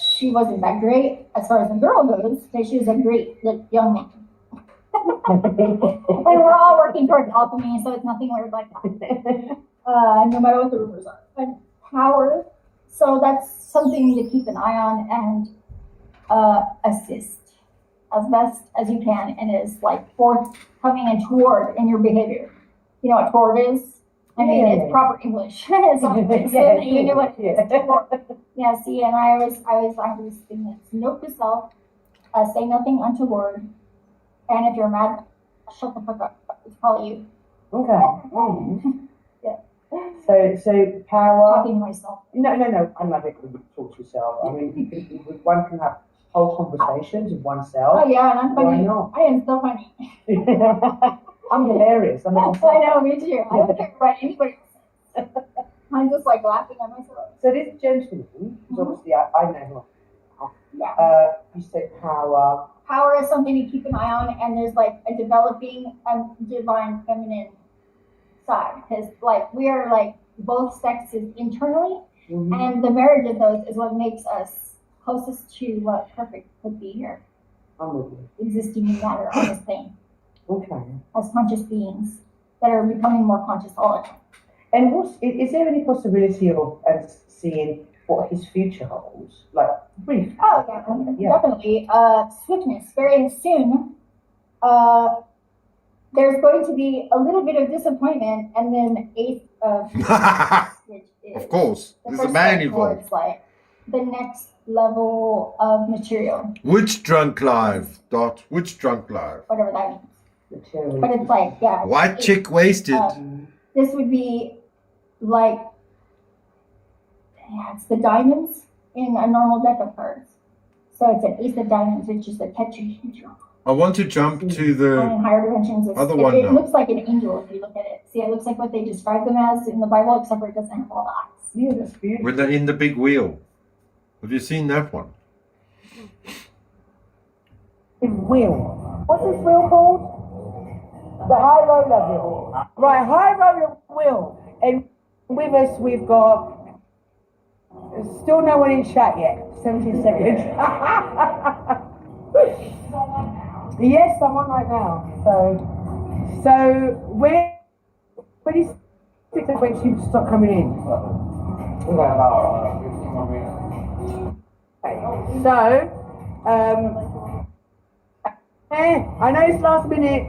S3: She wasn't that great as far as the girl goes, but she was a great young man. And we're all working towards alchemy, so it's nothing weird like that. No matter what the rumors are. But power, so that's something to keep an eye on and assist as best as you can, and is like forthcoming and toward in your behavior. You know what toward is? I mean,
S7: Yeah.
S3: it's proper English. It's not
S7: Yeah,
S3: you know what it is.
S7: yeah.
S3: Toward. Yeah, see, and I always have this thing that's note to self, say nothing untoward, and if you're mad, shut the fuck up. It's probably you.
S7: Okay. Mm.
S3: Yeah.
S7: So power.
S3: Talking to myself.
S7: No. I love it when you talk to yourself. I mean, one can have whole conversations with oneself.
S3: Oh yeah, and I'm
S7: Why
S3: funny.
S7: not?
S3: I am so funny.
S7: I'm hilarious.
S3: I know, me too. I don't care about anybody else. I'm just like laughing at myself.
S7: So this gentleman, because obviously I know
S3: Yeah.
S7: You said power.
S3: Power is something to keep an eye on, and there's like a developing divine feminine side, because like we are like both sexes internally,
S7: Mhm.
S3: and the marriage of those is what makes us closest to what perfect could be here,
S7: I'm with you.
S3: existing in matter on this thing
S7: Okay.
S3: as conscious beings that are becoming more conscious all the time.
S7: And is there any possibility of seeing what his future holds? Like, brief.
S3: Oh yeah, definitely. Swiftness. Very soon, there's going to be a little bit of disappointment, and then eighth of which is
S1: Of course,
S3: the
S1: there's a
S3: first
S1: man
S3: step
S1: involved.
S3: towards like the next level of material,
S1: Which drunk live? Dot. Which drunk live?
S3: whatever that means.
S7: Material.
S3: But it's like, yeah.
S1: White
S3: it's-
S1: chick wasted.
S3: This would be like, yeah, it's the diamonds in a normal deck of cards. So it's an ace of diamonds, which is the tetrahedron.
S1: I want to jump to
S3: And
S1: the.
S3: in higher dimensions,
S1: Other
S3: it,
S1: one
S3: it
S1: now.
S3: looks like an angel if you look at it. See, it looks like what they describe them as in the Bible, except for it doesn't have all the eyes.
S7: Yeah, that's beautiful.
S1: When they're in the big wheel. Have you seen that one?
S7: Wheel. What's this wheel called? The high roller wheel. Right, high roller wheel. And with us, we've got still no one in chat yet. 17 seconds. Yes, I'm on right now. So when is when she start coming in? So, I know it's last minute.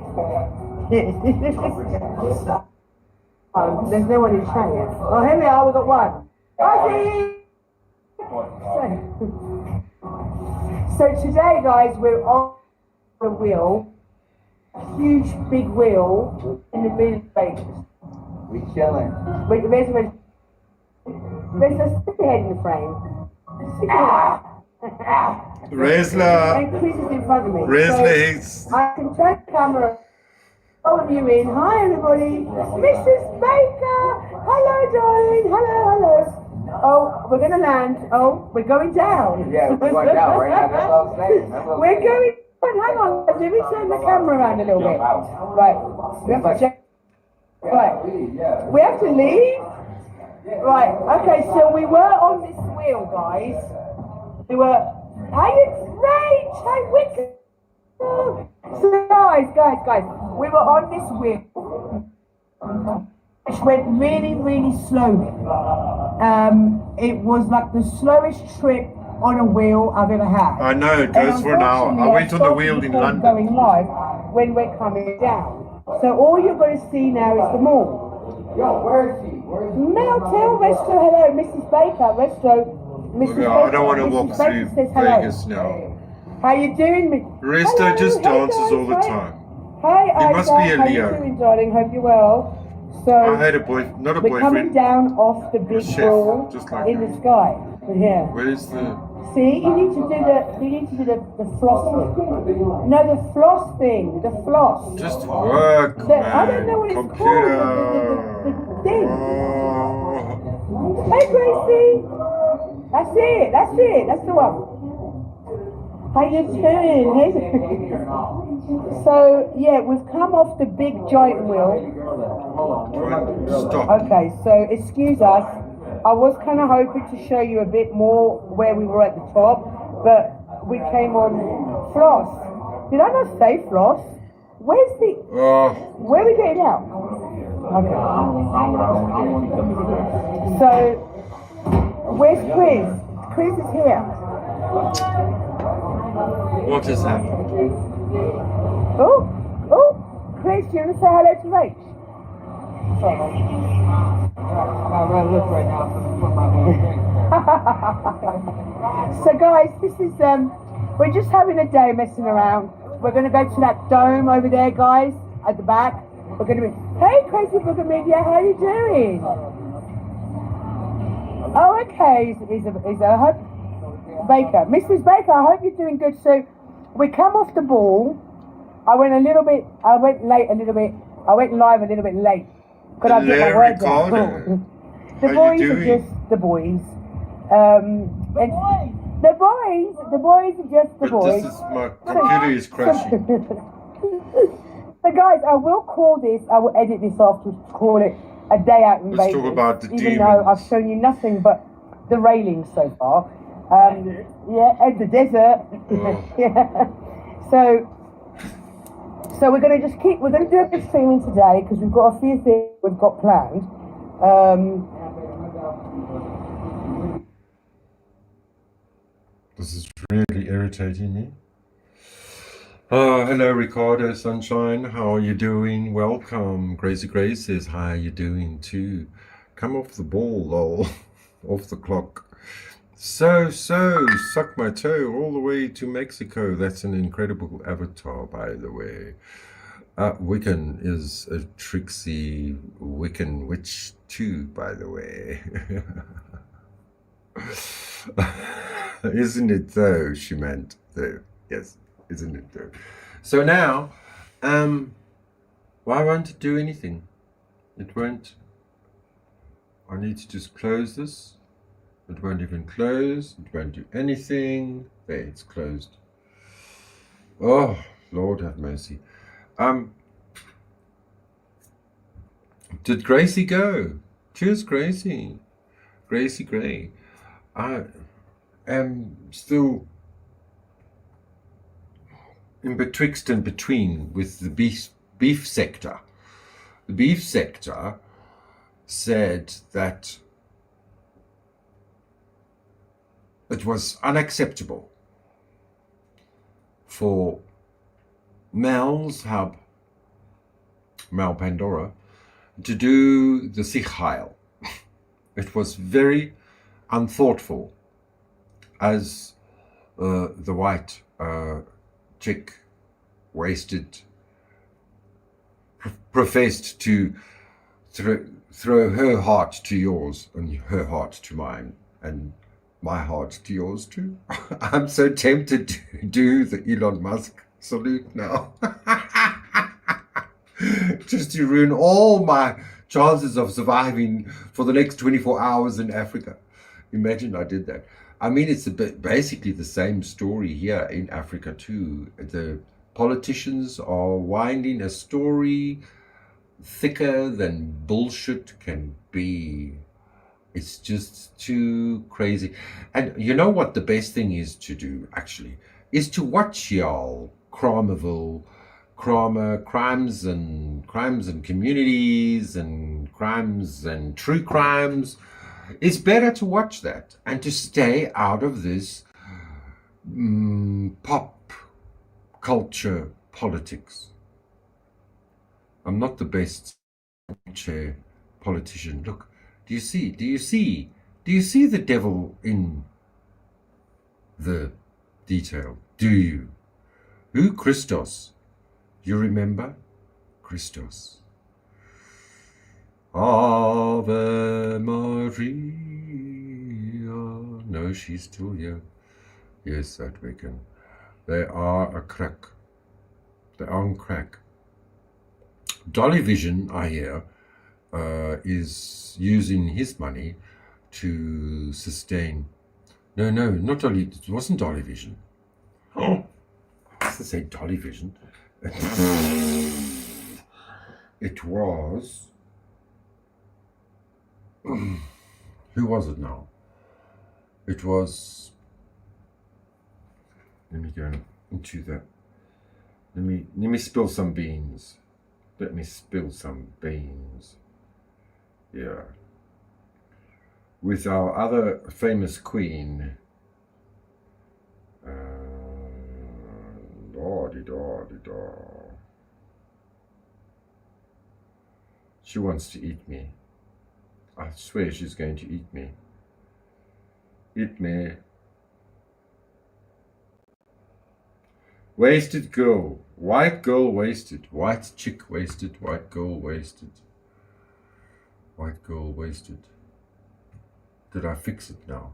S7: There's no one in chat yet. Oh, here we are. We've got one. Ozzy! So today, guys, we're on a wheel, a huge big wheel in the middle of space.
S8: We chilling.
S7: Wait, there's a stick head in the frame.
S1: Resla.
S7: And Chris is in front of me.
S1: Resla.
S7: I can turn the camera. All of you in. Hi, everybody. Mrs. Baker. Hello, darling. Hello. Oh, we're going to land. Oh, we're going down.
S8: Yeah, we're going down right now. That's what I'm saying.
S7: We're going. Hang on. Let me turn the camera around a little bit. Right. We have to check. Right. We have to leave. Right. Okay. So we were on this wheel, guys. We were. Hi, it's Rach. Hi, Wicked. So guys. We were on this wheel, which went really, really slowly. It was like the slowest trip on a wheel I've ever had.
S1: I know, it goes for an hour. I went on the wheel in London.
S7: Going live when we're coming down. So all you're going to see now is the mall.
S8: Yo, where is he?
S7: Mel, tell Resto hello, Mrs. Baker. Resto, Mrs.
S1: Okay, I
S7: Baker,
S1: don't want to
S7: Mrs.
S1: walk
S7: Baker
S1: through
S7: says hello.
S1: Vegas now.
S7: How you doing?
S1: Resto
S7: Hello,
S1: just
S7: hey
S1: dances
S7: guys,
S1: all the
S7: hi.
S1: time.
S7: Hi,
S1: He must
S7: Isaac.
S1: be a
S7: How
S1: Leo.
S7: you doing, darling? Hope you're well. So
S1: I had a not a
S7: we're coming
S1: boyfriend.
S7: down off the big
S1: chef,
S7: ball
S1: just like
S7: in
S1: you.
S7: the sky. Yeah.
S1: Where's the?
S7: See, you need to do the floss thing. No, the floss thing. The floss.
S1: Just work, man.
S7: I don't know what it's
S1: Computer.
S7: called. The thing.
S1: Oh.
S7: Hey, Gracie. That's it. That's the one. How you doing? So yeah, we've come off the big giant wheel.
S1: Stop.
S7: Okay, so excuse us. I was kind of hoping to show you a bit more where we were at the top, but we came on floss. Did I not say floss? Where's the?
S1: Oh.
S7: Where are we getting out? Okay. So where's Chris? Chris is here.
S1: What is that?
S7: Oh, Chris, you want to say hello to Rach?
S8: I'm gonna look right now for my
S7: So guys, this is we're just having a day messing around. We're gonna go to that dome over there, guys, at the back. We're gonna be, hey, Crazy Booger Media, how you doing? Oh, okay. He's a Baker, Mrs. Baker. I hope you're doing good. So we come off the ball. I went live a little bit late. Could I get my
S1: Larry
S7: words out?
S1: Carter.
S7: The
S1: How
S7: boys
S1: you
S7: are
S1: doing?
S7: just the boys. And The boys are just the
S1: But
S7: boys.
S1: this is my computer is crashing.
S7: So guys, I will edit this off to call it a day out in
S1: Let's
S7: Vegas.
S1: talk about the
S7: even though I've
S1: demons.
S7: shown you nothing but the railings so far. Yeah, and the desert.
S1: Oh.
S7: Yeah. So we're going to do a bit of streaming today because we've got a few things we've got planned.
S1: This is really irritating me. Oh, hello, Ricardo Sunshine. How are you doing? Welcome. Gracie Grace says, how are you doing too? Come off the ball, lol. Off the clock. So, suck my toe all the way to Mexico. That's an incredible avatar, by the way. Wiccan is a tricksy Wiccan witch too, by the way. Isn't it though, she meant though. Yes, isn't it though. So now, why won't it do anything? It won't. I need to just close this. It won't even close. It won't do anything. There, it's closed. Oh, Lord have mercy. Did Gracie go? Cheers, Gracie. Gracie Gray. I am still in betwixt and between with the beef sector. The beef sector said that it was unacceptable for Mel's hub, Mel Pandora, to do the Sikh Heil. It was very unthoughtful, as the white chick professed to throw her heart to yours and her heart to mine and my heart to yours too. I'm so tempted to do the Elon Musk salute now. Just to ruin all my chances of surviving for the next 24 hours in Africa. Imagine I did that. I mean, it's basically the same story here in Africa too. The politicians are winding a story thicker than bullshit can be. It's just too crazy. And you know what the best thing is to do, actually, is to watch y'all Cramers and communities and crimes and true crimes. It's better to watch that and to stay out of this pop culture politics. I'm not the best chair politician. Look, do you see the devil in the detail? Do you? Who? Christos. You remember? Christos. Ave Maria. No, she's still here. Yes, that Wiccan. They are a crack. They're on crack. Dolly Vision, I hear, is using his money to sustain. No, not Dolly. It wasn't Dolly Vision. Oh, I was to say Dolly Vision. It was. Who was it now? It was. Let me go into that. Let me spill some beans. Let me spill some beans. Yeah. With our other famous queen. She wants to eat me. I swear she's going to eat me. Eat me. Wasted girl. White girl wasted. White chick wasted. White girl wasted. White girl wasted. Did I fix it now?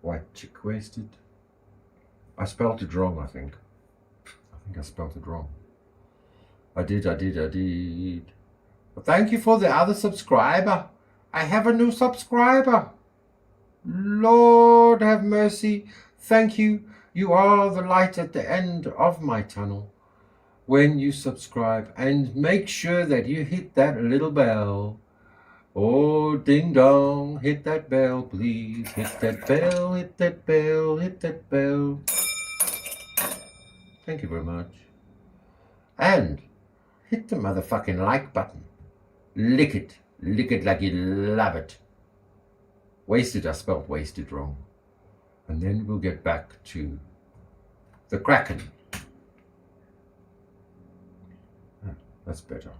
S1: White chick wasted. I spelled it wrong, I think. I think I spelled it wrong. I did. But thank you for the other subscriber. I have a new subscriber. Lord have mercy. Thank you. You are the light at the end of my tunnel. When you subscribe, and make sure that you hit that little bell. Oh, ding dong, hit that bell, please. Hit that bell, hit that bell, hit that bell. Thank you very much. And hit the motherfucking like button. Lick it like you love it. Wasted, I spelled wasted wrong. And then we'll get back to the Kraken. That's better.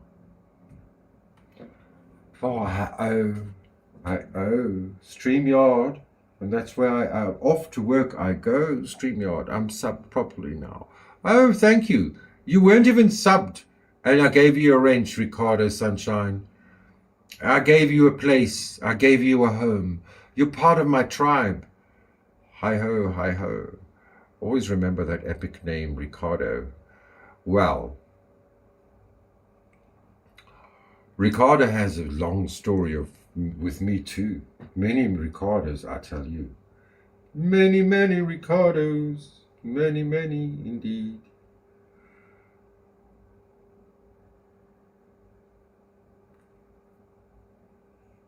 S1: Oh, I owe StreamYard, and that's where off to work I go, StreamYard. I'm subbed properly now. Oh, thank you. You weren't even subbed, and I gave you a wrench, Ricardo Sunshine. I gave you a place. I gave you a home. You're part of my tribe. Hi-ho, hi-ho. Always remember that epic name, Ricardo. Well, Ricardo has a long story with me too. Many Ricardos, I tell you. Many, many Ricardos. Many, many indeed.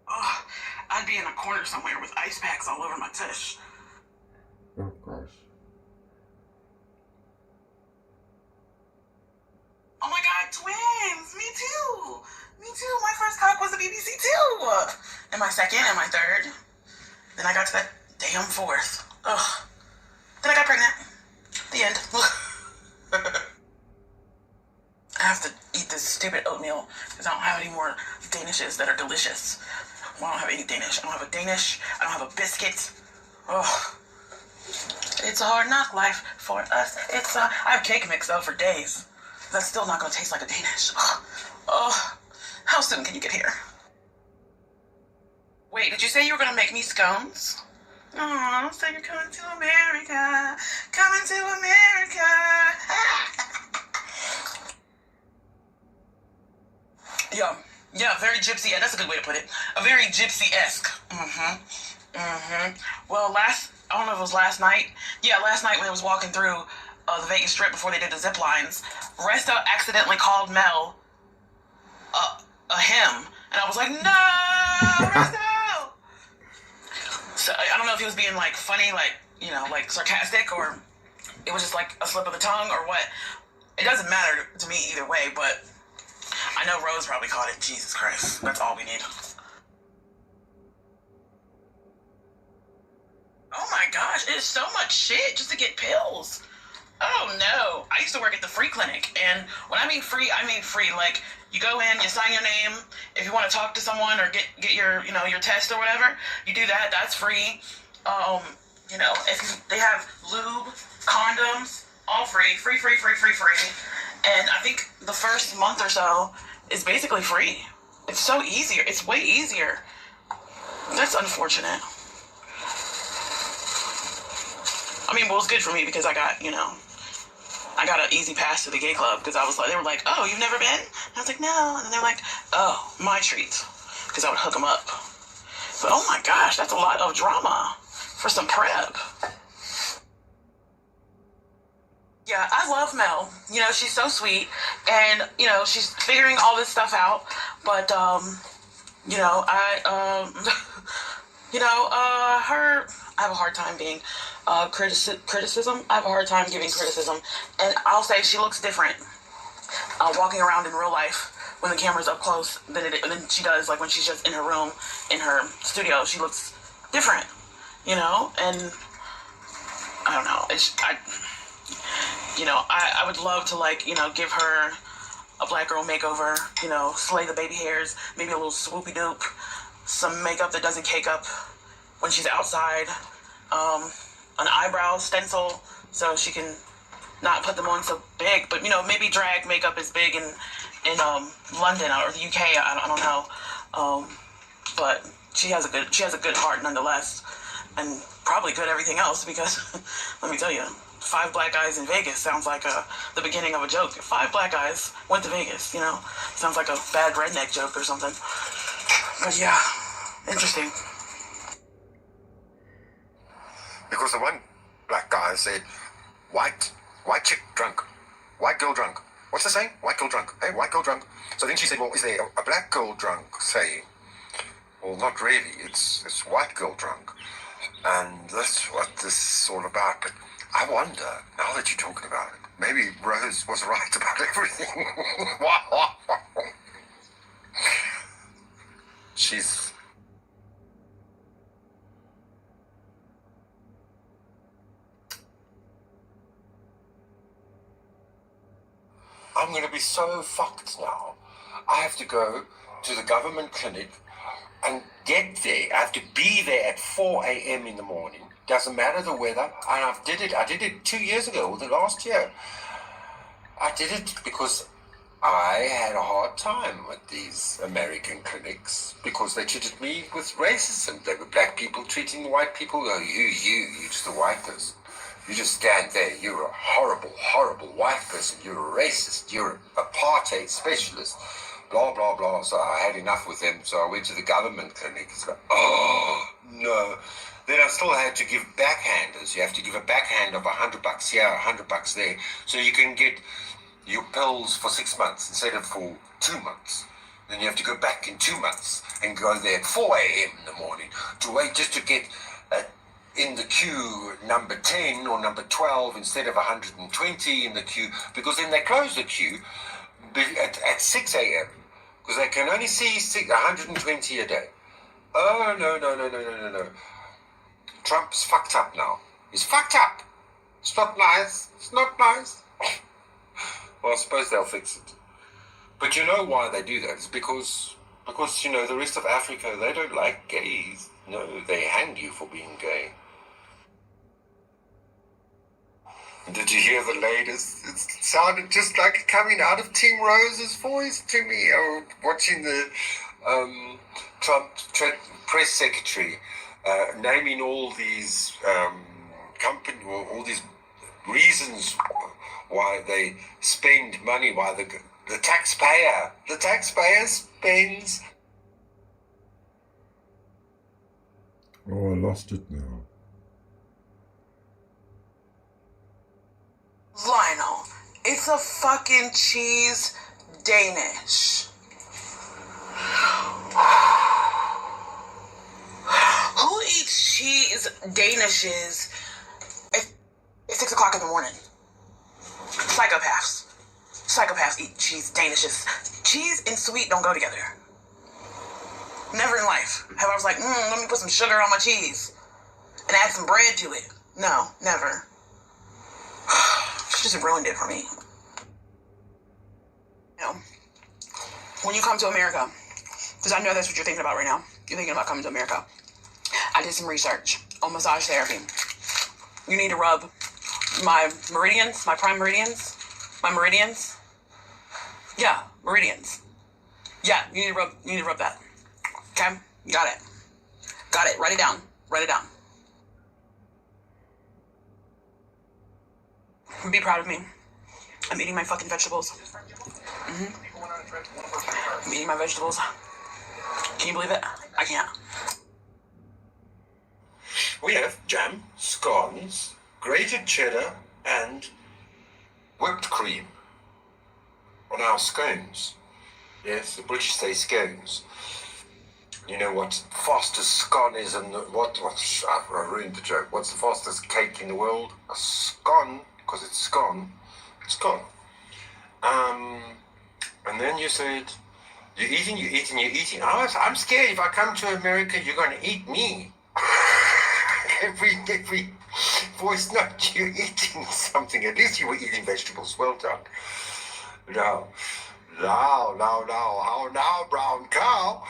S9: Oh, I'd be in a corner somewhere with ice packs all over my tush.
S1: Oh gosh.
S9: Oh my god, twins! Me too! Me too! My first cock was a BBC too! And my second and my third. Then I got to that damn fourth. Ugh. Then I got pregnant. The end. I have to eat this stupid oatmeal because I don't have any more Danishes that are delicious. Well, I don't have any Danish. I don't have a Danish. I don't have a biscuit. Ugh. It's a hard knock life for us. I have cake mix though for days. That's still not going to taste like a Danish. Oh, how soon can you get here? Wait, did you say you were going to make me scones? Oh, so you're coming to America. Coming to America. Yeah, very gypsy. Yeah, that's a good way to put it. A very gypsy-esque. Well, I don't know if it was last night. Yeah, last night when I was walking through the Vegas Strip before they did the zip lines, Resta accidentally called Mel a him, and I was like, no, Resta! So I don't know if he was being like funny, like, you know, like sarcastic, or it was just like a slip of the tongue or what. It doesn't matter to me either way, but I know Rose probably caught it. Jesus Christ, that's all we need. Oh my gosh, it's so much shit just to get pills. Oh no, I used to work at the free clinic, and when I mean free, like, you go in, you sign your name, if you want to talk to someone or get your, you know, your test or whatever, you do that, that's free. You know, if they have lube, condoms, all free. And I think the first month or so is basically free. It's so easier, it's way easier. That's unfortunate. I mean, well, it's good for me because I got, you know, I got an easy pass to the gay club because I was like, they were like, oh, you've never been? And I was like, no. And they're like, oh, my treat, because I would hook them up. But oh my gosh, that's a lot of drama for some prep. Yeah, I love Mel. You know, she's so sweet, and you know, she's figuring all this stuff out. But you know, I have a hard time being criticism. I have a hard time giving criticism, and I'll say she looks different walking around in real life when the camera's up close than she does like when she's just in her room, in her studio. She looks different, you know. And I don't know. I would love to, like, you know, give her a black girl makeover. You know, slay the baby hairs, maybe a little swoopy doop, some makeup that doesn't cake up when she's outside, an eyebrow stencil so she can not put them on so big, but you know, maybe drag makeup is big in London or the UK. I don't know, but she has a good heart nonetheless, and probably good everything else because let me tell you, 5 black guys in Vegas sounds like the beginning of a joke. 5 black guys went to Vegas, you know, sounds like a bad redneck joke or something. But yeah, interesting.
S10: Because the one black guy said, white chick drunk, white girl drunk. What's the saying? White girl drunk. Hey, white girl drunk. So then she said, well, is there a black girl drunk saying? Well, not really. It's white girl drunk. And that's what this is all about. But I wonder, now that you're talking about it, maybe Rose was right about everything. She's... I'm going to be so fucked now. I have to go to the government clinic and get there. I have to be there at 4 a.m. in the morning. Doesn't matter the weather. And I did it 2 years ago, or the last year. I did it because I had a hard time with these American clinics because they treated me with racism. They were black people treating the white people. Oh, you're just a white person. You just stand there. You're a horrible, horrible white person. You're a racist. You're an apartheid specialist. Blah, blah, blah. So I had enough with them. So I went to the government clinic. It's like, oh, no. Then I still had to give backhanders. You have to give a backhand of $100 here, $100 there. So you can get your pills for 6 months instead of for 2 months. Then you have to go back in 2 months and go there at 4 a.m. in the morning to wait just to get in the queue number 10 or number 12 instead of 120 in the queue, because then they close the queue at 6 a.m. because they can only see 120 a day. Oh, no. Trump's fucked up now. He's fucked up. It's not nice. It's not nice. Well, I suppose they'll fix it. But you know why they do that? It's because, you know, the rest of Africa, they don't like gays. No, they hang you for being gay. Did you hear the latest? It sounded just like coming out of Tim Rose's voice to me. Watching the Trump press secretary naming all these all these reasons why they spend money, why the taxpayer spends.
S1: Oh, I lost it now.
S9: Lionel, it's a fucking cheese Danish. Who eats cheese Danishes at 6 o'clock in the morning? Psychopaths. Psychopaths eat cheese Danishes. Cheese and sweet don't go together. Never in life have I was like, let me put some sugar on my cheese and add some bread to it. No, never. She just ruined it for me. You know, when you come to America, because I know that's what you're thinking about right now. You're thinking about coming to America. I did some research on massage therapy. You need to rub my meridians, my prime meridians, my meridians. Yeah, meridians. Yeah, you need to rub that. Okay? Got it. Write it down. Be proud of me. I'm eating my fucking vegetables. I'm eating my vegetables. Can you believe it? I can't.
S10: We have jam, scones, grated cheddar, and whipped cream on our scones. Yes, the British say scones. You know what fastest scone is, and I ruined the joke. What's the fastest cake in the world? A scone, because it's scone. It's scone. And then you said, you're eating. I'm scared if I come to America, you're going to eat me. every voice note, you're eating something. At least you were eating vegetables. Well done. Now, how now, brown cow?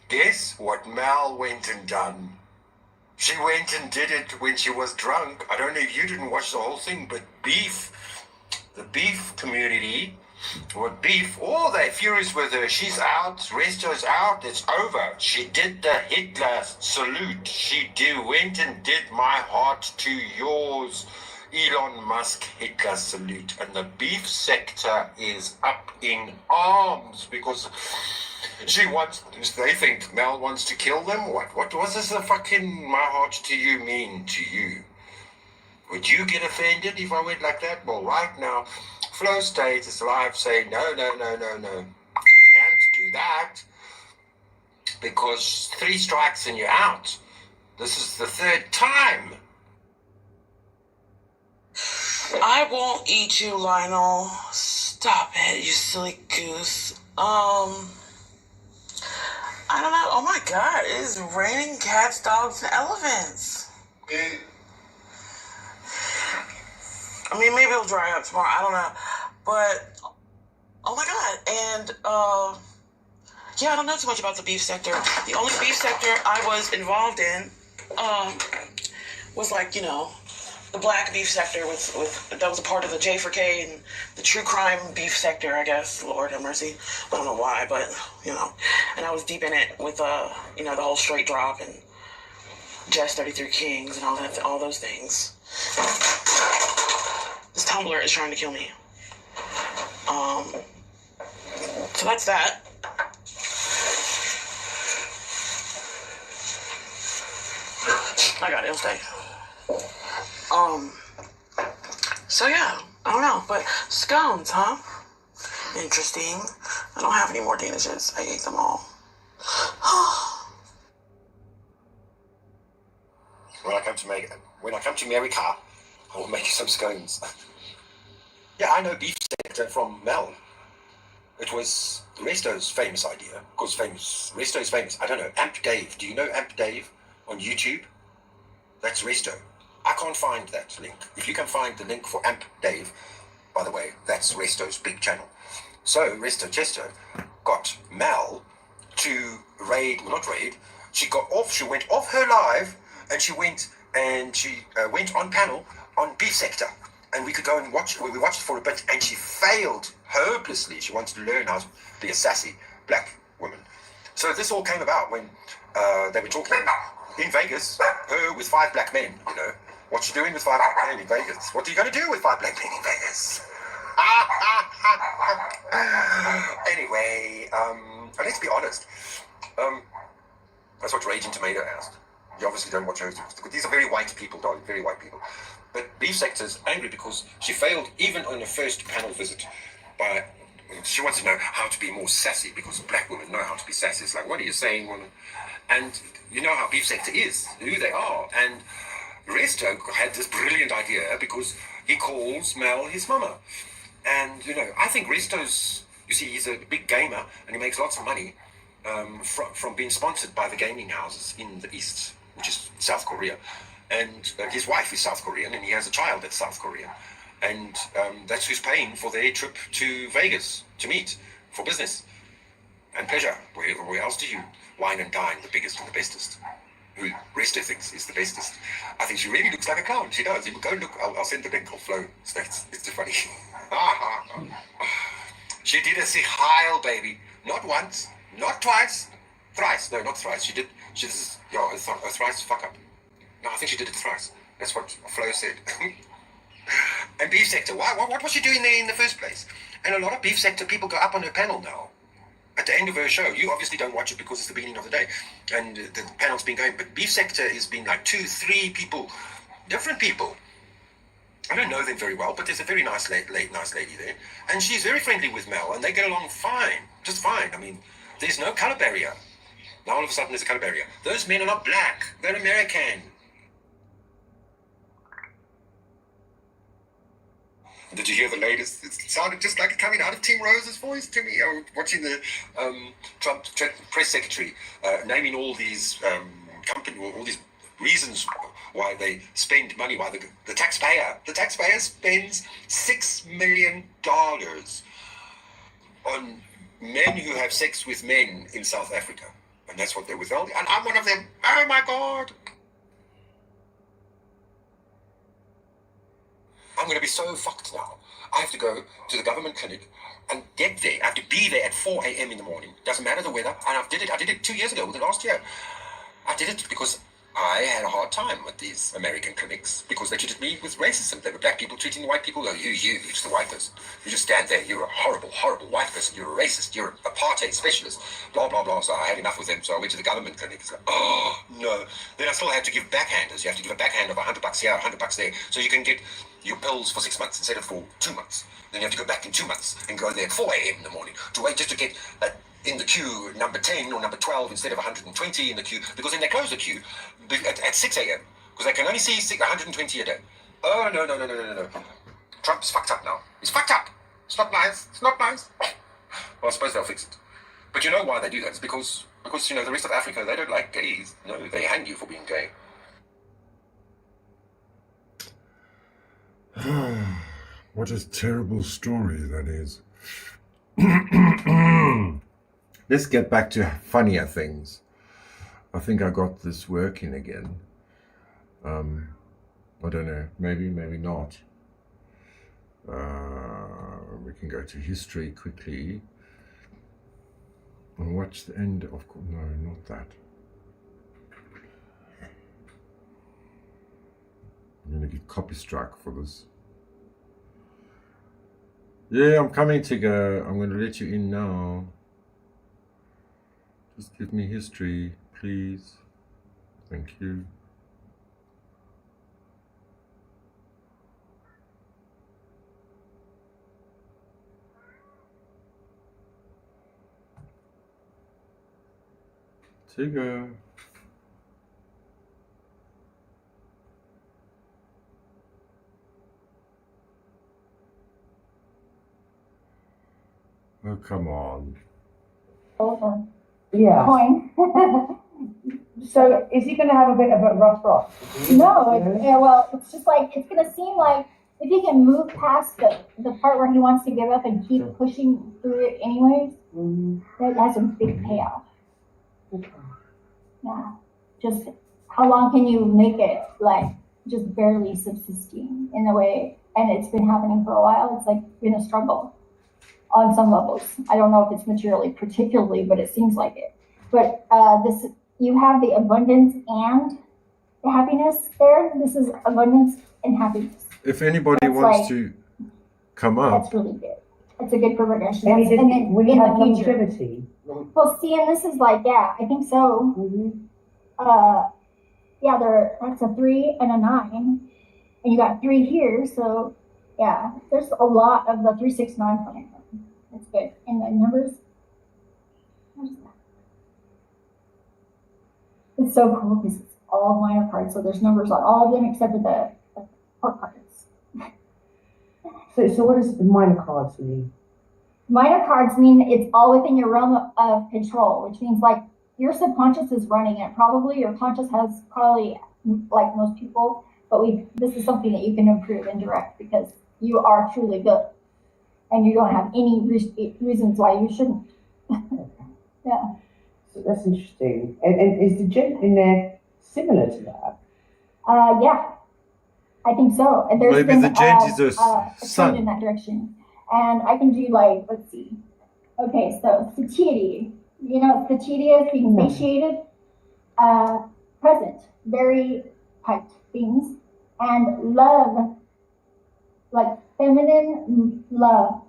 S10: Guess what Mal went and done? She went and did it when she was drunk. I don't know if you didn't watch the whole thing, but the beef community, they're furious with her. She's out, Resto's out, it's over. She did the Hitler salute. She went and did my heart to yours, Elon Musk Hitler salute. And the beef sector is up in arms because they think Mel wants to kill them. What was this a fucking my heart to you mean to you? Would you get offended if I went like that? Well, right now, Flow State is live saying, no. You can't do that because 3 strikes and you're out. This is the 3rd time.
S9: I won't eat you, Lionel. Stop it, you silly goose. I don't know. Oh my God, it is raining cats, dogs, and elephants. I mean, maybe it'll dry up tomorrow. I don't know. But, oh my God. And, yeah, I don't know too much about the beef sector. The only beef sector I was involved in, was like, the black beef sector that was a part of the J4K and the true crime beef sector, I guess. Lord have mercy. I don't know why, but, and I was deep in it with, the whole straight drop and Jess 33 Kings and all those things. This Tumblr is trying to kill me. So that's that. I got it, it'll stay. So yeah, I don't know, but scones, huh? Interesting. I don't have any more Danishes. I ate them all.
S10: When I come to America, I will make you some scones. Yeah, I know beef sector from Mel. It was Resto's famous idea. Of course, Resto is famous. I don't know. Amp Dave. Do you know Amp Dave on YouTube? That's Resto. I can't find that link. If you can find the link for Amp Dave, by the way, that's Resto's big channel. So Resto Chesto got Mel to she went off her live and she went on panel on beef sector. And we could go and watch, we watched it for a bit and she failed hopelessly. She wanted to learn how to be a sassy black woman. So this all came about when they were talking in Vegas, her with 5 black men, What you doing with 5 black men in Vegas? What are you going to do with 5 black men in Vegas? Anyway, let's be honest. That's what Raging Tomato asked. You obviously don't watch her. These are very white people, darling, very white people. But Beef Sector's angry because she failed even on her first panel visit she wants to know how to be more sassy because black women know how to be sassy. It's like, what are you saying, woman? And you know how Beef Sector is, who they are. And Resto had this brilliant idea because he calls Mel his mama. And, I think Resto's, he's a big gamer and he makes lots of money from being sponsored by the gaming houses in the East, which is South Korea. And his wife is South Korean and he has a child that's South Korean. And that's who's paying for their trip to Vegas to meet for business and pleasure. Where else do you wine and dine the biggest and the bestest? Who Resto thinks is the bestest. I think she really looks like a clown. She does. You go look. I'll send the link of Flow States. It's too funny. She did a Sichheil, baby. Not once, not twice, thrice. No, not thrice. She did this a thrice fuck up. No, I think she did it thrice. That's what Flo said. And Beef Sector, what was she doing there in the first place? And a lot of Beef Sector people go up on her panel now. At the end of her show, you obviously don't watch it because it's the beginning of the day. And the panel's been going, but Beef Sector has been like 2-3 people, different people. I don't know them very well, but there's a very nice lady there. And she's very friendly with Mel, and they get along fine, just fine. I mean, there's no color barrier. Now all of a sudden there's a color barrier. Those men are not black, they're American. Did you hear the latest? It sounded just like it coming out of Tim Rose's voice to me. I was watching the Trump press secretary naming all these all these reasons why they spend money, why the taxpayer spends $6 million on men who have sex with men in South Africa. And that's what they're withholding. And I'm one of them. Oh my God. I'm going to be so fucked now. I have to go to the government clinic and get there. I have to be there at 4 a.m. in the morning. Doesn't matter the weather. And I did it 2 years ago, last year. I did it because I had a hard time with these American clinics because they treated me with racism. They were black people treating white people. Oh, you're just a white person. You just stand there. You're a horrible, horrible white person. You're a racist. You're an apartheid specialist. Blah, blah, blah. So I had enough with them. So I went to the government clinic. It's like, oh, no. Then I still had to give backhanders. You have to give a backhand of $100 here, $100 there. So you can get your pills for 6 months instead of for 2 months. Then you have to go back in 2 months and go there at 4 a.m. in the morning to wait just to get in the queue number 10 or number 12 instead of 120 in the queue, because then they close the queue at 6 a.m. because they can only see 120 a day. Oh, no. Trump's fucked up now. He's fucked up. It's not nice. It's not nice. Well, I suppose they'll fix it. But you know why they do that? It's because you know, the rest of Africa, they don't like gays. No, they hang you for being gay.
S1: What a terrible story that is. Let's get back to funnier things. I think I got this working again. I don't know. Maybe not. We can go to history quickly and watch the end of. No, not that. I'm gonna get copy strike for this. Yeah, I'm coming to go. I'm gonna let you in now. Just give me history, please. Thank you. To go. Oh, come on.
S3: Over.
S7: Yeah.
S3: Coin.
S7: So is he going to have a bit of a rough rock?
S3: No, it's just like, it's going to seem like if he can move past the part where he wants to give up and keep pushing through it anyways, that has a big payoff. Yeah. Just how long can you make it like just barely subsisting in a way? And it's been happening for a while. It's like been a struggle on some levels. I don't know if it's materially particularly, but it seems like it. But you have the abundance and the happiness there. This is abundance and happiness.
S1: If anybody
S3: That's
S1: wants
S3: like-
S1: to come up,
S3: That's really good. It's a good progression.
S7: And
S3: That's- and then
S7: will he
S3: in
S7: have
S3: the future.
S7: longevity?
S3: Well, see, and this is like, yeah, I think so. Yeah, that's a 3 and a 9, and you got 3 here. So, yeah, there's a lot of the 3, 6, 9 plan. That's good. And the numbers. Where's that? It's so cool because it's all minor cards, so there's numbers on all of them except for the core cards.
S7: So what does the minor cards mean?
S3: Minor cards mean it's all within your realm of control, which means like your subconscious is running it. Probably your conscious has like most people, but this is something that you can improve and direct because you are truly good, and you don't have any reasons why you shouldn't. Yeah.
S7: So that's interesting. And is the gent in there similar to that?
S3: Yeah, I think so. And there's
S1: maybe
S3: been,
S1: the gent is a
S3: trend in
S1: son.
S3: that direction. And I can do like, let's see. Okay, so satiety. You know, satiety is being satiated, present, very tight things, and love, like feminine love,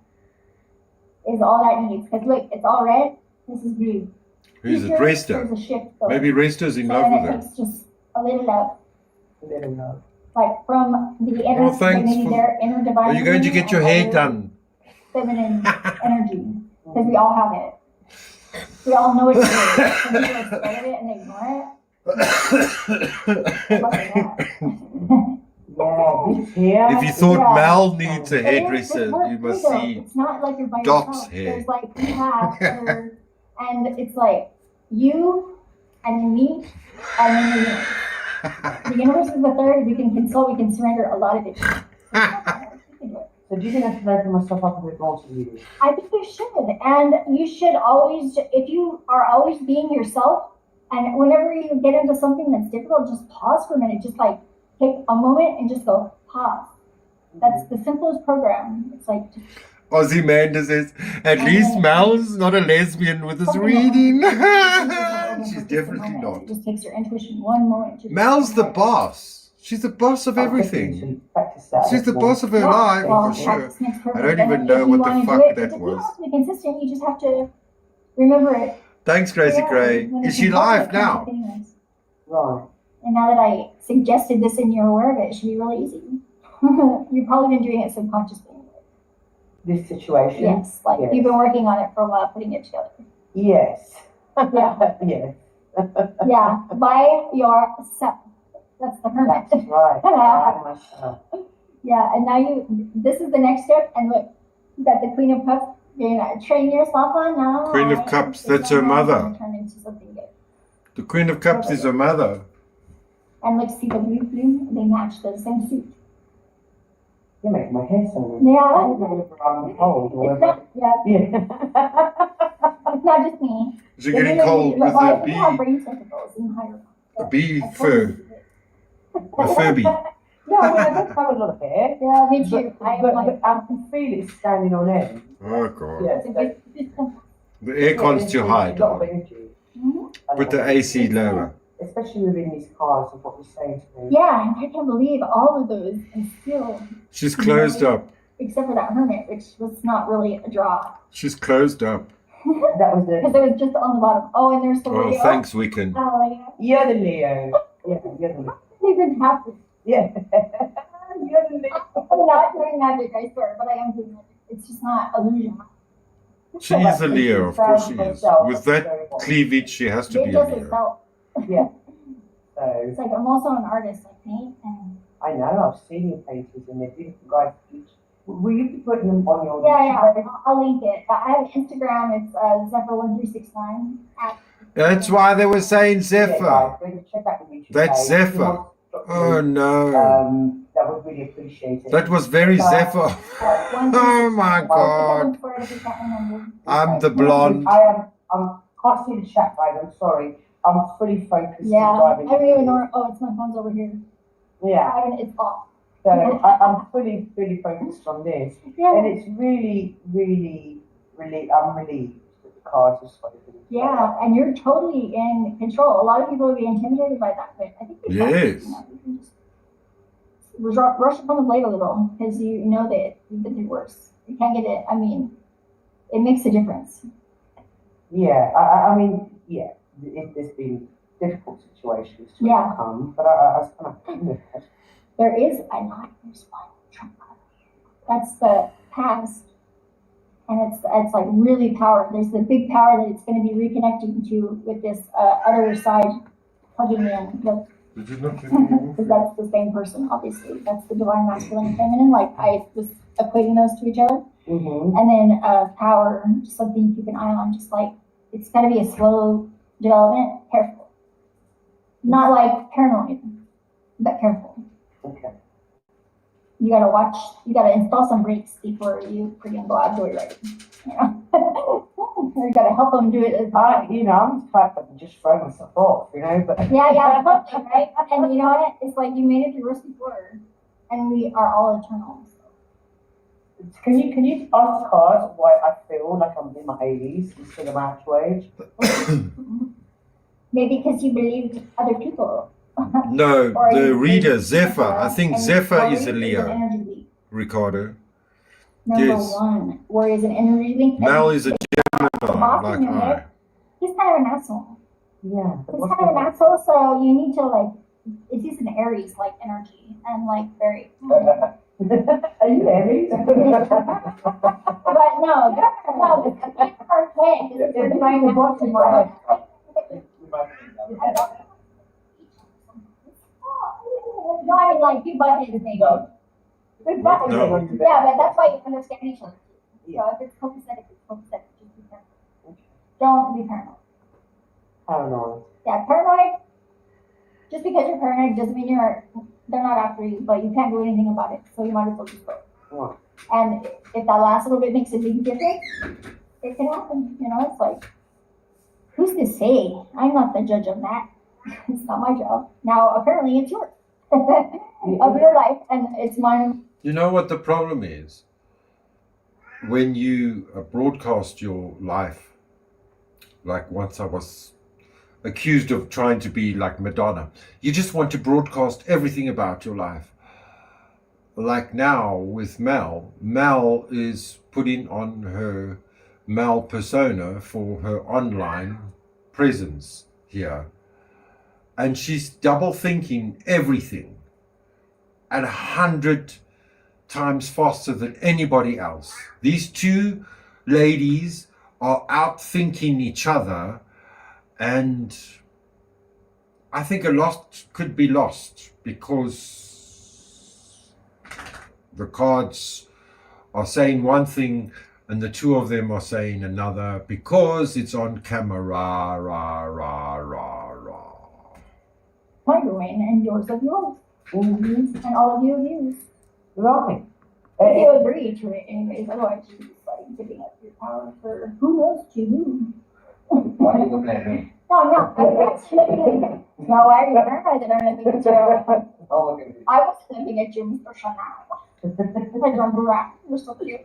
S3: is all that needs. Because look, it's all red. This is blue.
S1: Who's it?
S3: Future,
S1: Resta.
S3: there's a shift. though.
S1: Maybe Resta's in
S3: So
S1: love
S3: then
S1: with
S3: it
S1: her.
S3: takes just a little love.
S7: I don't know.
S3: Like from the inner,
S1: Well, thanks
S3: maybe
S1: for-
S3: their inner divine.
S1: Are you going to
S3: feminine
S1: get your
S3: and
S1: hair
S3: other
S1: done?
S3: Feminine energy, because we all have it. We all know it. Some people are scared of it and they ignore it. Look at that.
S7: Yeah, this here.
S1: If you thought
S3: Yeah.
S1: Mal needs a
S3: But there's
S1: hairdresser,
S3: work
S1: you must
S3: too, though.
S1: see
S3: It's not like you're by
S1: Doc's
S3: yourself.
S1: hair.
S3: There's like you have other, and it's like you, and then me, and then the universe. The universe is the third. We can consult. We can surrender a lot of it. We can do it.
S7: So do you think I should open myself up a bit more to you?
S3: I think you should, and you should always, if you are always being yourself, and whenever you get into something that's difficult, just pause for a minute, just like take a moment and just go pause. That's the simplest program. It's like, just,
S1: Aussie Manda says, at least Mal's not a lesbian with his reading. She's
S3: just a
S1: definitely
S3: moment.
S1: not.
S3: It just takes your intuition one moment to
S1: Mel's the boss. She's the boss of everything.
S8: Practice that.
S1: She's the boss of her
S3: Yeah,
S1: life,
S3: well,
S1: for sure.
S3: practice makes perfect.
S1: I don't
S3: And
S1: even
S3: if
S1: know
S3: you
S1: what the
S3: wanna do
S1: fuck
S3: it,
S1: that
S3: you don't
S1: was.
S3: have to be consistent. You just have to remember it.
S1: Thanks, Crazy
S3: Yeah,
S1: Gray.
S3: when
S1: Is
S3: it's
S1: she
S3: important,
S1: live
S3: it comes
S1: now?
S3: up anyways.
S8: Right.
S3: And now that I suggested this and you're aware of it, it should be really easy. You've probably been doing it subconsciously.
S8: This situation.
S3: Yes, like
S8: Yes.
S3: you've been working on it for a while, putting it together.
S8: Yes.
S3: Yeah.
S8: Yes.
S3: Yeah, by yourself. That's the hermit.
S8: That's right. By myself.
S3: Yeah, and now this is the next step. And look, you got the Queen of Cups. You're gonna train yourself on now.
S1: Queen of Cups, that's her mother.
S3: Turn into something good.
S1: The Queen of Cups is her mother.
S3: And look, see the blue, they match the same suit.
S8: You make my hair so
S3: Yeah.
S8: I'm cold or
S3: It's
S8: whatever.
S3: not, yeah,
S8: Yeah.
S3: it's not just me.
S1: Is she getting cold with
S3: Well,
S1: a
S3: you have
S1: bee?
S3: brain tentacles in higher.
S1: A bee fur. A Furby.
S8: No, I mean, I don't have a lot of hair.
S3: Yeah, me too.
S8: But,
S3: I am
S8: but,
S3: like,
S8: but I can feel it standing on end.
S1: Oh, God.
S8: Yes.
S3: it's a good temple.
S1: The aircon's too high,
S8: A lot of
S1: darling.
S8: energy.
S3: Mhm.
S1: Put the AC lower.
S8: Especially within these cars of what you're saying to me.
S3: Yeah, and I can't believe all of those and still,
S1: She's closed up.
S3: except for that hermit, which was not really a draw.
S1: She's closed up.
S8: That was
S3: Because
S8: the,
S3: it was just on the bottom. Oh, and there's the
S1: Oh,
S3: Leo.
S1: thanks, Weekend.
S3: Oh, yeah.
S8: you're the Leo. Yeah, you're the Leo.
S3: They didn't have to.
S8: Yeah. You're the Leo.
S3: I'm not doing magic, I swear, but I am doing magic. It's just not illusion.
S1: She is a Leo, of course she is. With that cleavage, she has to
S3: It
S1: be a
S3: does
S1: Leo.
S3: itself.
S8: Yeah. So,
S3: It's like I'm also an artist, like paint and
S8: I know, I've seen your paintings and they're beautiful guys. Will you be putting them on your
S3: yeah. I'll link it. I have Instagram. It's Zephyr1369.
S1: That's why they were saying
S8: Yeah,
S1: Zephyr.
S8: guys, go and check out the YouTube
S1: That's
S8: page. If you
S1: Zephyr.
S8: want to drop
S1: Oh,
S8: me,
S1: no.
S8: that would really appreciate it.
S1: That was very Zephyr. Oh, my God. I'm the blonde.
S8: I'm can't see the chat, guys. I'm sorry. I'm fully focused
S3: Yeah,
S8: on
S3: I
S8: driving.
S3: don't even know. Oh, it's my phone's over here.
S8: Yeah.
S3: It's off.
S8: So I'm fully focused on this, and
S3: Yeah.
S8: it's really I'm relieved that the cars are sort of.
S3: Yeah, and you're totally in control. A lot of people would be intimidated by that, but I think you
S1: Yes.
S3: you can just rush upon the blade a little because you know that you've been through worse. You can't get it. I mean, it makes a difference.
S8: Yeah, I mean, yeah, there's been difficult situations to
S3: Yeah.
S8: overcome, but I was kind of.
S3: There is a lot. There's one Trump card. That's the past, and it's like really powerful. There's the big power that it's going to be reconnecting to with this other side plugging in.
S1: Did you not give me
S3: Because that's the same person, obviously. That's the divine masculine and feminine. Like I was equating those to each other.
S8: Mm-hmm.
S3: And then power, just something to keep an eye on. Just like it's got to be a slow development. Careful, not like paranoid, but careful.
S8: Okay.
S3: You gotta watch. You gotta install some brakes before you freaking go out joyriding. You know, you gotta help them do it.
S8: I'm the type that can just throw myself off, but.
S3: Yeah, totally, right? And you know what? It's like you made it through worse before, and we are all eternal.
S8: Can you ask the cards why I feel like I'm in my 80s instead of my actual age?
S3: Maybe because you believed other people.
S1: No,
S3: Or
S1: the
S3: you
S1: reader,
S3: think,
S1: Zephyr. I think
S3: and
S1: Zephyr
S3: worry
S1: is a
S3: an
S1: Leo,
S3: energy leak.
S1: Ricardo.
S3: Number
S1: Yes.
S3: one, worry is an energy link.
S1: Mel is a Gemini,
S3: boss
S1: like
S3: in your
S1: I.
S3: head, he's kind of an asshole.
S8: Yeah.
S3: He's kind of an asshole, so you need to like. It's just an Aries like energy and like very.
S8: Are you Aries?
S3: But no, it's perfect. You're trying to watch him. No, I mean like you butt his name.
S1: No.
S3: Yeah, but that's why you understand each other. So if it's copacetic, it's copacetic. Just be careful. Don't be paranoid.
S8: Paranoid.
S3: Yeah, paranoid. Just because you're paranoid doesn't mean they're not after you, but you can't do anything about it. So you might as well just go.
S8: Right.
S3: And if that last little bit makes a big difference, it can happen. It's like, who's to say? I'm not the judge of that. It's not my job. Now, apparently, it's yours. Of your life, and it's mine.
S1: You know what the problem is? When you broadcast your life, like once I was accused of trying to be like Madonna. You just want to broadcast everything about your life. Like now with Mel is putting on her Mel persona for her online presence here. And she's double thinking everything at 100 times faster than anybody else. These two ladies are outthinking each other, and I think a lot could be lost because the cards are saying one thing and the two of them are saying another because it's on camera. Rah, rah, rah, rah, rah.
S3: My doing and yours of yours. And all of you of yours.
S8: Right.
S3: If you agree to it anyways, otherwise you're just like giving up your power for who knows to who.
S2: Why are you looking at me?
S3: No, I'm not. I'm looking at you. No, I remember that I'm looking at you.
S2: I'll look at you.
S3: I was looking at you, Mr. Chanel. Like on Barack. You're so cute.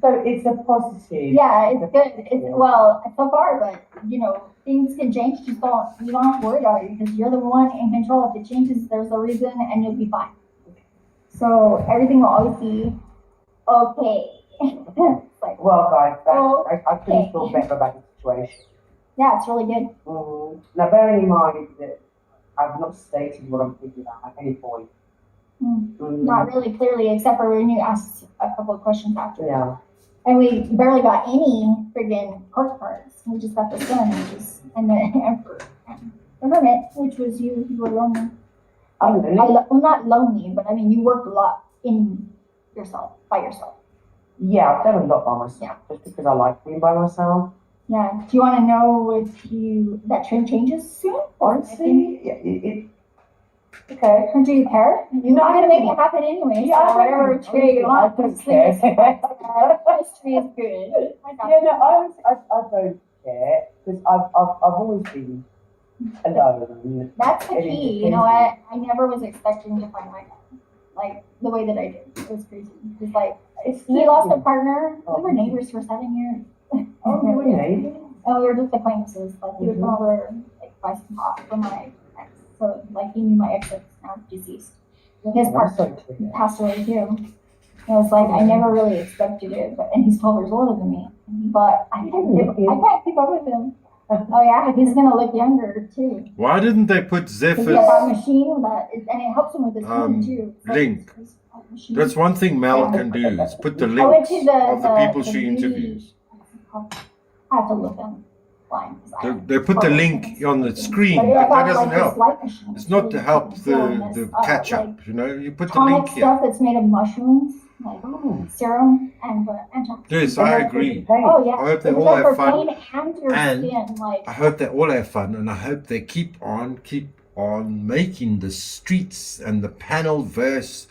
S8: So it's a positive.
S3: Yeah, it's good. It's well so far, but you know, things can change. You don't have to worry about it because you're the one in control. If it changes, there's a reason, and you'll be fine. So everything will always be okay. It's like,
S8: Well, guys, I couldn't
S3: okay.
S8: feel better about the situation.
S3: yeah, it's really good.
S8: Now, bearing in mind that I've not stated what I'm thinking about at any point.
S3: Not really clearly, except for when you asked a couple of questions after.
S8: Yeah.
S3: And we barely got any friggin' court cards. We just got the sun, and the emperor, and the hermit, which was you. You were lonely.
S8: Oh, really?
S3: Well, not lonely, but I mean, you worked a lot in yourself, by yourself.
S8: Yeah, I've done a lot by myself,
S3: Yeah.
S8: just because I like being by myself.
S3: Yeah. Do you want to know if that trend changes soon?
S8: Honestly, yeah, okay.
S3: Or do you care? You're not going to make it happen anyway.
S8: Yeah,
S3: so whatever tree you want.
S8: I don't care.
S3: This tree is good. I got
S8: Yeah,
S3: you.
S8: no, I don't care, because I've always been alone.
S3: That's the
S8: and
S3: key. You know what? I never was expecting to find my guy, like the way that I did. It was crazy. It's like he lost a partner. We were neighbors for 7 years.
S8: Oh, you were neighbors?
S3: And we were just acquaintances. Like he would come over, like buy some pot for my ex. So like he knew my ex is now deceased. His partner passed away too. It was like I never really expected it, and he's 12 years older than me. But I can't keep up with him. Oh yeah, he's gonna look younger too.
S1: Why didn't they put
S3: He's got that
S1: Zephyr's
S3: machine that, and it helps him with his phone too. It's like
S1: link?
S3: his machine.
S1: That's one thing Mel can do, is put the
S3: I went
S1: links
S3: to
S1: of the people she
S3: beauty-
S1: interviews.
S3: I have to look them line.
S1: They put the link on the screen,
S3: But
S1: but that
S3: got,
S1: doesn't
S3: like, this
S1: help.
S3: light machine.
S1: It's not to help
S3: doing
S1: the
S3: this,
S1: catch
S3: like,
S1: up, you know. You put the
S3: tonic
S1: link here.
S3: stuff that's made of mushrooms, like serum and antioxidants.
S1: Yes, I agree.
S3: Oh yeah.
S1: I hope they
S3: It's
S1: all
S3: good
S1: have
S3: for
S1: fun.
S3: pain and your
S1: And
S3: skin. Like
S1: I hope they all have fun, and I hope they keep on making the streets and the panel verse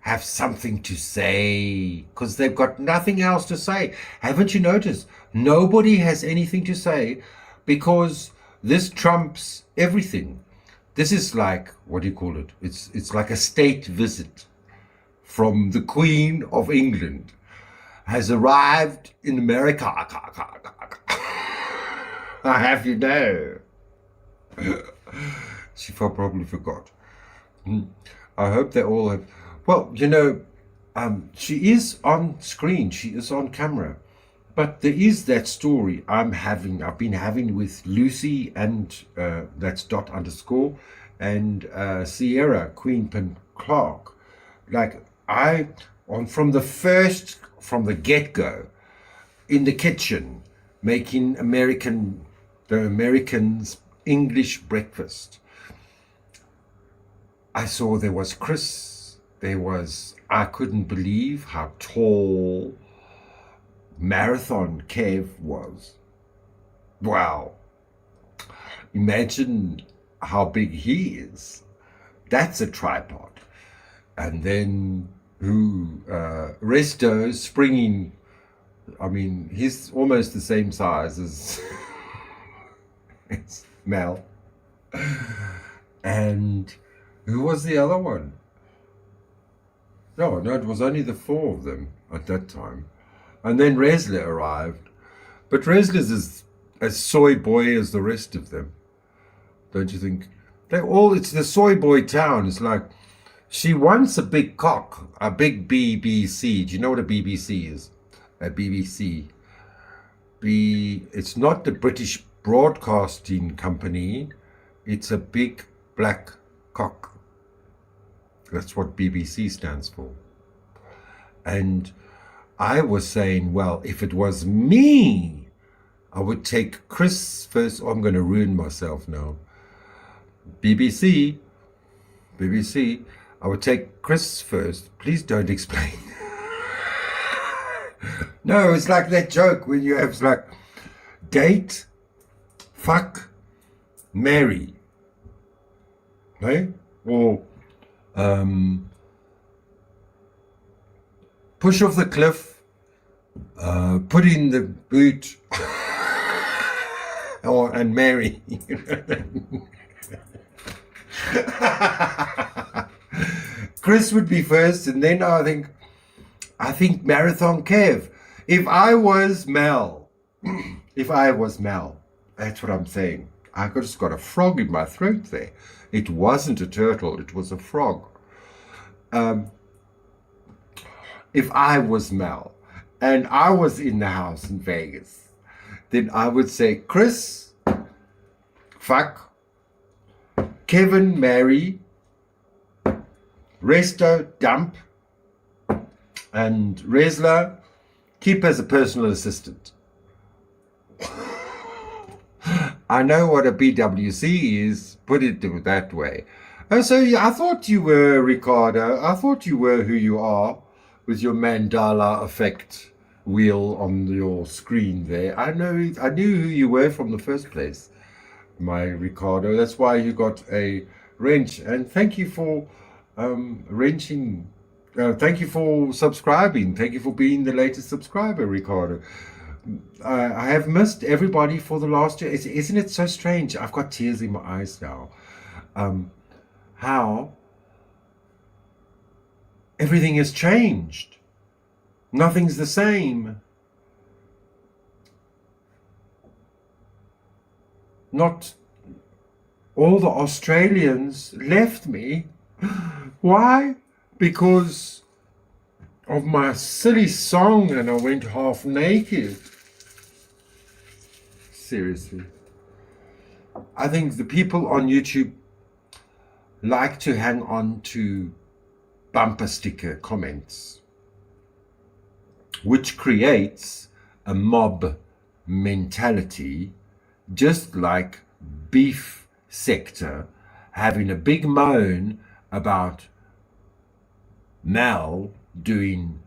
S1: have something to say, because they've got nothing else to say. Haven't you noticed? Nobody has anything to say, because this trumps everything. This is like, what do you call it? It's like a state visit from the Queen of England has arrived in America. I have you know. She probably forgot. I hope they all have. Well, you know, she is on screen. She is on camera. But there is that story I've been having with Lucy, and that's _, and Sierra Queenpin Clark. Like from the get-go, in the kitchen, making the Americans English breakfast. I saw there was Chris, I couldn't believe how tall Marathon Kev was. Wow. Imagine how big he is. That's a tripod. And then Resto springing, I mean, he's almost the same size as it's Mel. And who was the other one? No, it was only the 4 of them at that time. And then Resler arrived. But Resler's is as soy boy as the rest of them. Don't you think? It's the soy boy town. It's like, she wants a big cock, a big BBC. Do you know what a BBC is? A BBC. It's not the British Broadcasting Company. It's a big black cock. That's what BBC stands for. And I was saying, well, if it was me, I would take Chris first. Oh, I'm going to ruin myself now. BBC, I would take Chris first. Please don't explain. No, it's like that joke when you have like date, fuck, marry. Okay? Or push off the cliff, put in the boot, and marry. Chris would be first, and then I think Marathon Kev. If I was Mel, that's what I'm saying. I just got a frog in my throat there. It wasn't a turtle, it was a frog. If I was Mel and I was in the house in Vegas, then I would say, Chris, fuck, Kevin, marry, Resto, dump, and Resla, keep as a personal assistant. I know what a BWC is, put it that way. So I thought you were, Ricardo, I thought you were who you are with your mandala effect wheel on your screen there. I knew who you were from the first place, my Ricardo. That's why you got a wrench. And thank you for wrenching. Thank you for subscribing. Thank you for being the latest subscriber, Ricardo. I have missed everybody for the last year. Isn't it so strange? I've got tears in my eyes now. How everything has changed. Nothing's the same. Not all the Australians left me. Why? Because of my silly song and I went half naked. Seriously. I think the people on YouTube like to hang on to bumper sticker comments, which creates a mob mentality, just like beef sector having a big moan about Mel doing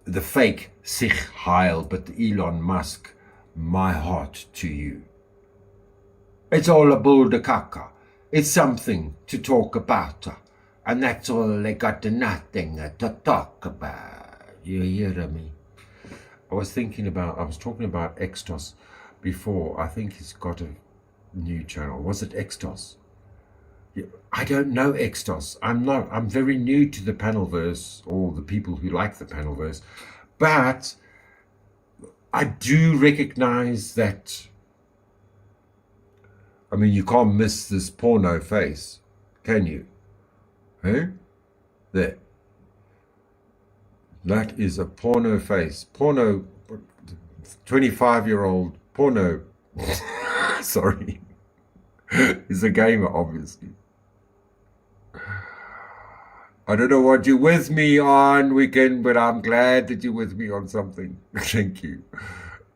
S1: the fake Sich Heil, but Elon Musk, my heart to you. It's all a bull de caca. It's something to talk about, and that's all they got nothing to talk about. You hear me? I was talking about Extos before. I think he's got a new channel. Was it Extos? I don't know Extos. I'm very new to the Panelverse, or the people who like the Panelverse, but I do recognize that. I mean, you can't miss this porno face, can you? Hey? There. That is a porno face. Porno, 25-year-old porno. Sorry. He's a gamer, obviously. I don't know what you're with me on, Weekend, but I'm glad that you're with me on something. Thank you.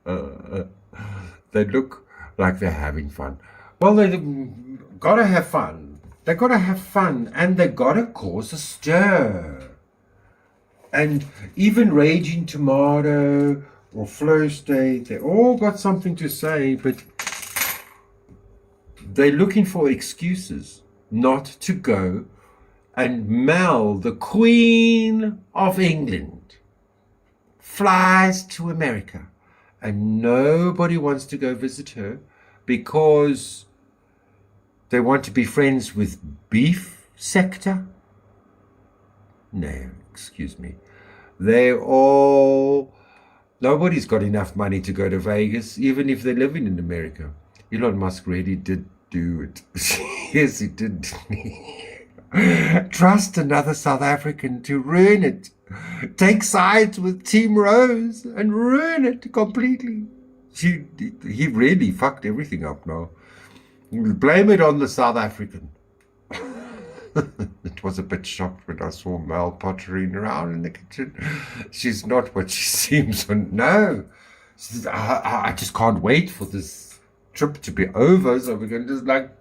S1: They look like they're having fun. Well, they gotta have fun. They gotta have fun, and they gotta cause a stir. And even Raging Tomato or Flow State, they all got something to say, but they're looking for excuses not to go. And Mel, the Queen of England, flies to America, and nobody wants to go visit her because they want to be friends with beef sector. No, excuse me. They're all Nobody's got enough money to go to Vegas, even if they're living in America. Elon Musk really did do it. Yes, he did. Trust another South African to ruin it. Take sides with Team Rose and ruin it completely. He really fucked everything up now. Blame it on the South African. It was a bit shocked when I saw Mel pottering around in the kitchen. She's not what she seems. No. She says, I just can't wait for this trip to be over so we can just like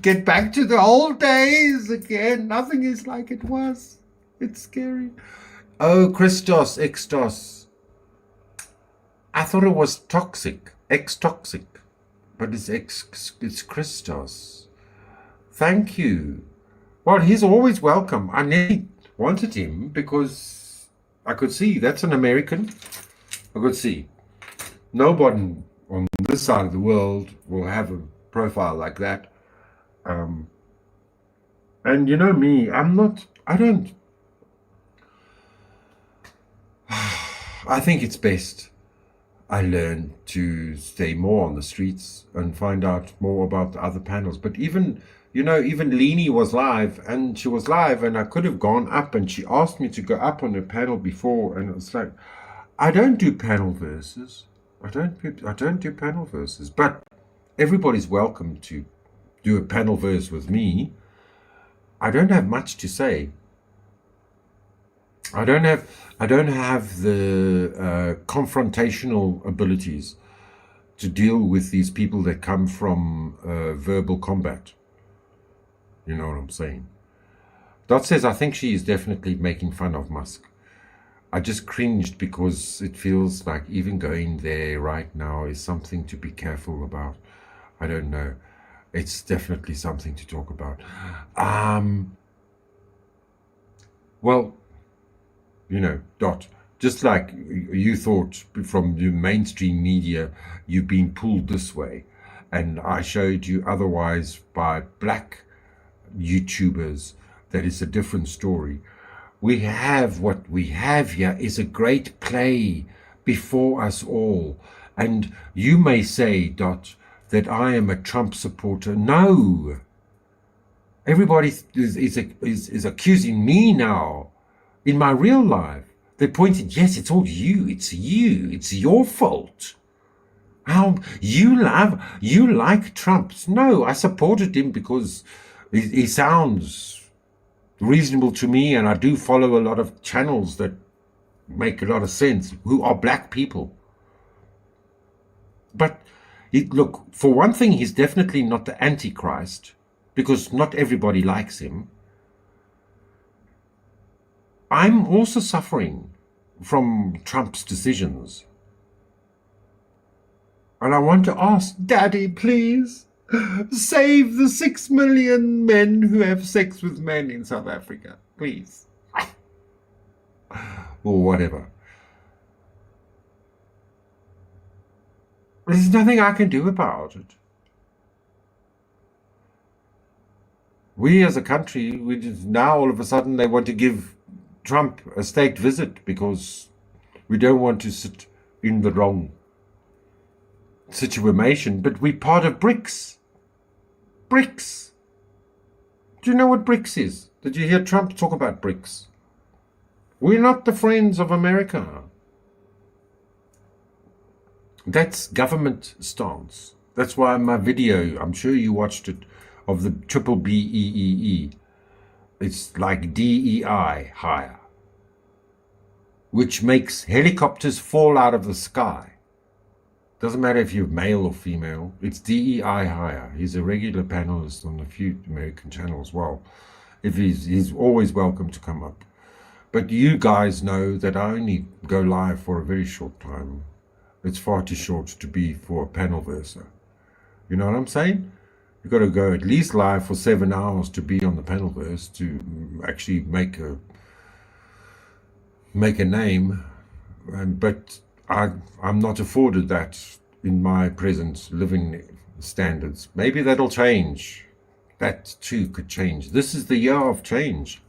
S1: get back to the old days again. Nothing is like it was. It's scary. Oh, Christos, Extos. I thought it was toxic, ex-toxic, but it's Christos. Thank you. Well, he's always welcome. I nearly wanted him because I could see that's an American. I could see nobody on this side of the world will have a profile like that. And you know me, I think it's best I learn to stay more on the streets and find out more about the other panels. But even Leanie was live, and she was live, and I could have gone up, and she asked me to go up on her panel before, and it was like, I don't do panel verses. I don't do panel verses, but everybody's welcome to do a panel verse with me. I don't have much to say. I don't have the confrontational abilities to deal with these people that come from verbal combat. You know what I'm saying? Dot says, I think she is definitely making fun of Musk. I just cringed because it feels like even going there right now is something to be careful about. I don't know. It's definitely something to talk about. Well, Dot, just like you thought from the mainstream media, you've been pulled this way. And I showed you otherwise by black YouTubers. That is a different story. What we have here is a great play before us all. And you may say, Dot, that I am a Trump supporter. No. Everybody is accusing me now. In my real life, they're pointing, yes, it's all you. It's your fault. How you like Trump. No, I supported him because he sounds reasonable to me, and I do follow a lot of channels that make a lot of sense, who are black people. But look, for one thing, he's definitely not the Antichrist, because not everybody likes him. I'm also suffering from Trump's decisions. And I want to ask, Daddy, please, save the 6 million men who have sex with men in South Africa, please. Or whatever. There's nothing I can do about it. We as a country, now all of a sudden they want to give Trump a state visit because we don't want to sit in the wrong situation, but we're part of BRICS. BRICS. Do you know what BRICS is? Did you hear Trump talk about BRICS? We're not the friends of America. That's government stance. That's why my video, I'm sure you watched it, of the BBEEE. It's like DEI hire, which makes helicopters fall out of the sky. Doesn't matter if you're male or female. It's DEI hire. He's a regular panelist on a few American channels. Well, if he's always welcome to come up. But you guys know that I only go live for a very short time. It's far too short to be for a panel verser. You know what I'm saying? You've got to go at least live for 7 hours to be on the panel verse to actually make a name. But I'm not afforded that in my present living standards. Maybe that'll change. That too could change. This is the year of change.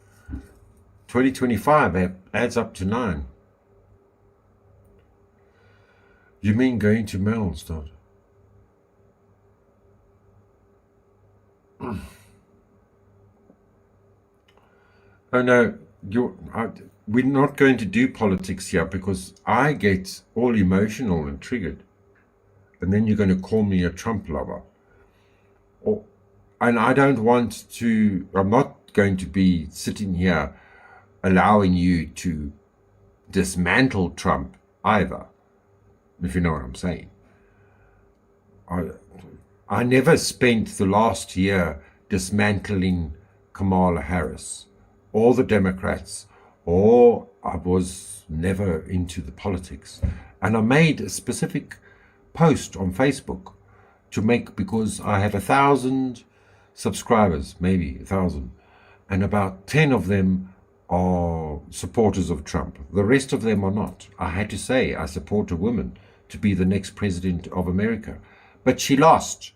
S1: 2025 adds up to 9. You mean going to Mel's, not? Oh no, we're not going to do politics here because I get all emotional and triggered. And then you're going to call me a Trump lover. And I don't want to, I'm not going to be sitting here allowing you to dismantle Trump either, if you know what I'm saying. I never spent the last year dismantling Kamala Harris or the Democrats, or I was never into the politics. And I made a specific post on Facebook to make, because I have 1,000 subscribers, maybe 1,000, and about 10 of them are supporters of Trump. The rest of them are not. I had to say I support a woman to be the next president of America. But she lost.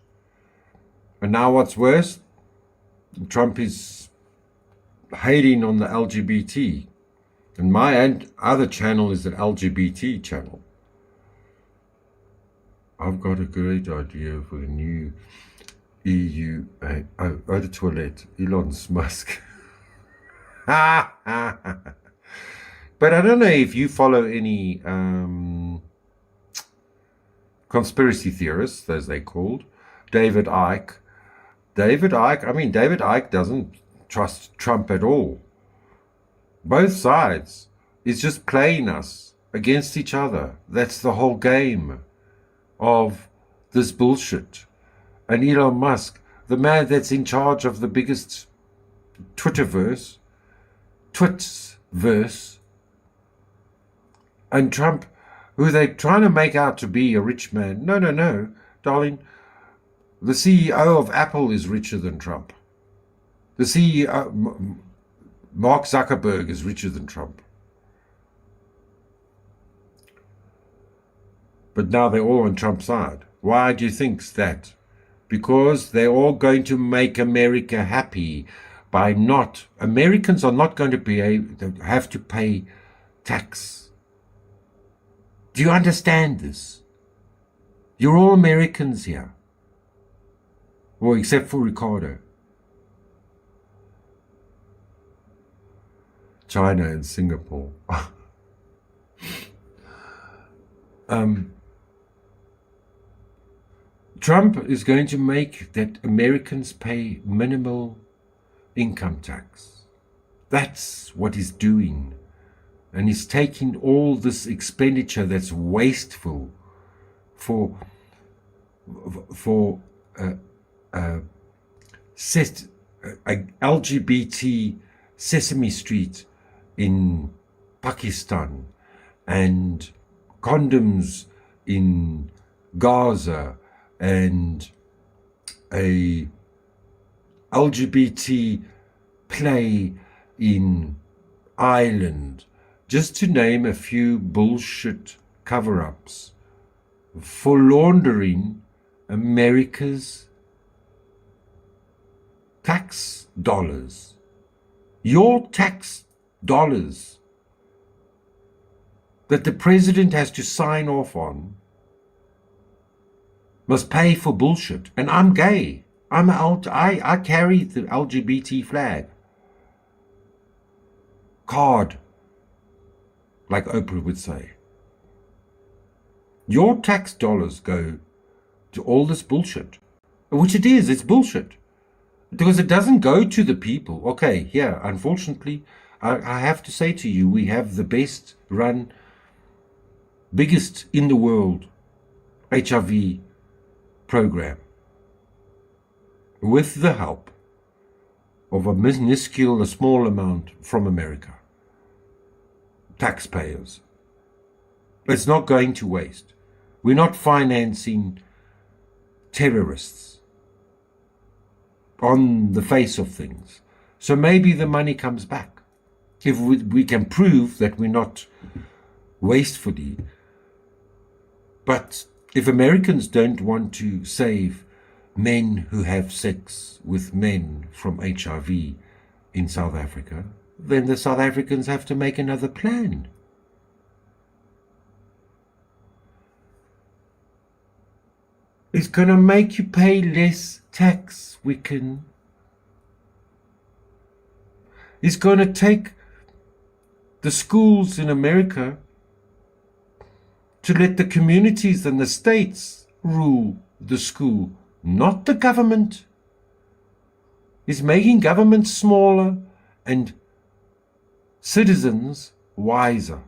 S1: And now what's worse, Trump is hating on the LGBT. And my other channel is an LGBT channel. I've got a great idea for the new EU, eau de toilette, Elon Musk. But I don't know if you follow any conspiracy theorists, as they're called. David Icke. David Icke doesn't trust Trump at all. Both sides. He's just playing us against each other. That's the whole game of this bullshit. And Elon Musk, the man that's in charge of the biggest Twitterverse, and Trump, who they're trying to make out to be a rich man. No, darling. The CEO of Apple is richer than Trump. The CEO, Mark Zuckerberg, is richer than Trump. But now they're all on Trump's side. Why do you think that? Because they're all going to make America happy by not. Americans are not going to have to pay tax. Do you understand this? You're all Americans here. Well, except for Ricardo. China and Singapore. Trump is going to make that Americans pay minimal income tax. That's what he's doing. And he's taking all this expenditure that's wasteful for LGBT Sesame Street in Pakistan and condoms in Gaza and a LGBT play in Ireland, just to name a few bullshit cover-ups for laundering America's tax dollars. Your tax dollars that the president has to sign off on must pay for bullshit. And I'm gay. I carry the LGBT flag card, like Oprah would say. Your tax dollars go to all this bullshit, which it is. It's bullshit because it doesn't go to the people. Okay, here, unfortunately, I have to say to you, we have the best run, biggest in the world HIV program with the help of a minuscule, a small amount from America. Taxpayers. It's not going to waste. We're not financing terrorists on the face of things. So maybe the money comes back. If we can prove that we're not wastefully. But if Americans don't want to save men who have sex with men from HIV in South Africa, then the South Africans have to make another plan. is going to make you pay less tax, Wiccan. Is going to take the schools in America to let the communities and the states rule the school, not the government. Is making government smaller and citizens wiser.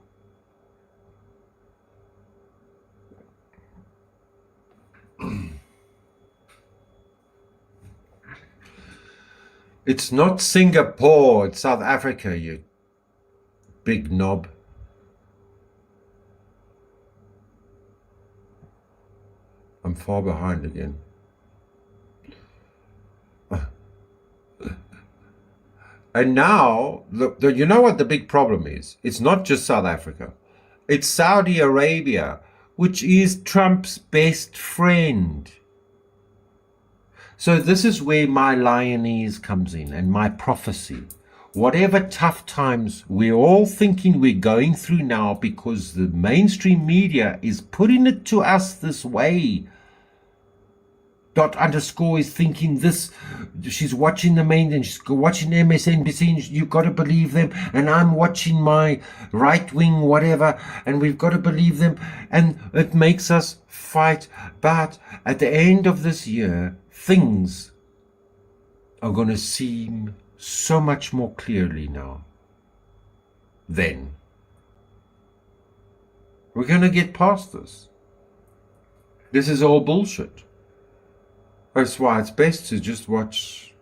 S1: It's not Singapore, it's South Africa, you big knob. I'm far behind again. And now, you know what the big problem is? It's not just South Africa. It's Saudi Arabia, which is Trump's best friend. So this is where my lionese comes in and my prophecy. Whatever tough times we're all thinking we're going through now because the mainstream media is putting it to us this way. __ is thinking this, she's watching the main, and she's watching MSNBC, and you've got to believe them, and I'm watching my right-wing whatever, and we've got to believe them, and it makes us fight. But at the end of this year, things are going to seem so much more clearly now. Then we're going to get past this. This is all bullshit. That's why it's best to just watch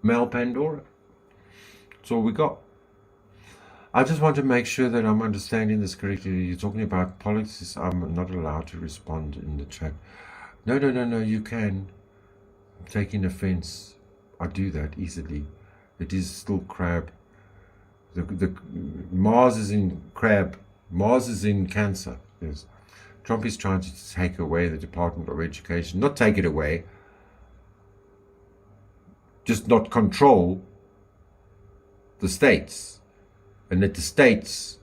S1: Mel Pandora. That's all we got. I just want to make sure that I'm understanding this correctly. You're talking about politics. I'm not allowed to respond in the chat. No, you can. I'm taking offense. I do that easily. It is still crab. The Mars is in crab. Mars is in Cancer. Yes. Trump is trying to take away the Department of Education. Not take it away. Just not control the states, and let the states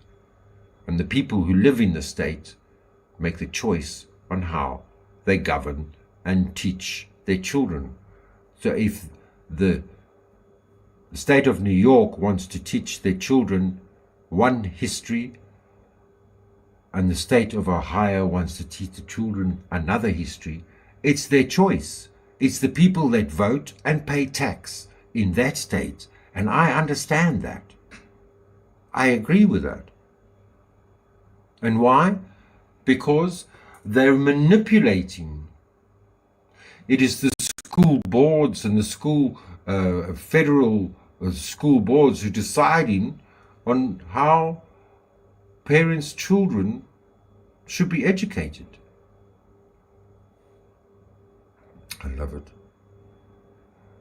S1: and the people who live in the state make the choice on how they govern and teach their children. So if the state of New York wants to teach their children one history, and the state of Ohio wants to teach the children another history, it's their choice. It's the people that vote and pay tax in that state. And I understand that. I agree with that. And why? Because they're manipulating. It is the school boards and the school federal school boards who are deciding on how parents' children should be educated. I love it.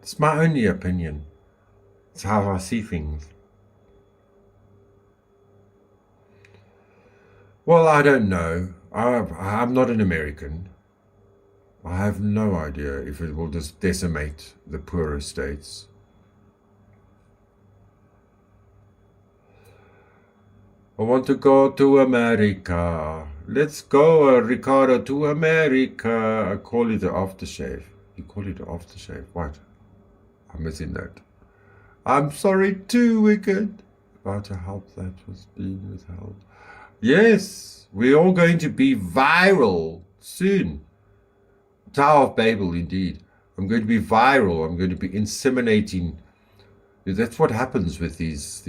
S1: It's my only opinion. It's how I see things. Well, I don't know. I'm not an American. I have no idea if it will just decimate the poorer states. I want to go to America. Let's go, Ricardo, to America. I call it the aftershave. You call it the aftershave? What? I'm missing that. I'm sorry too, Wicked. About to help that was being withheld. Yes, we're all going to be viral soon. Tower of Babel, indeed. I'm going to be viral. I'm going to be inseminating. That's what happens with these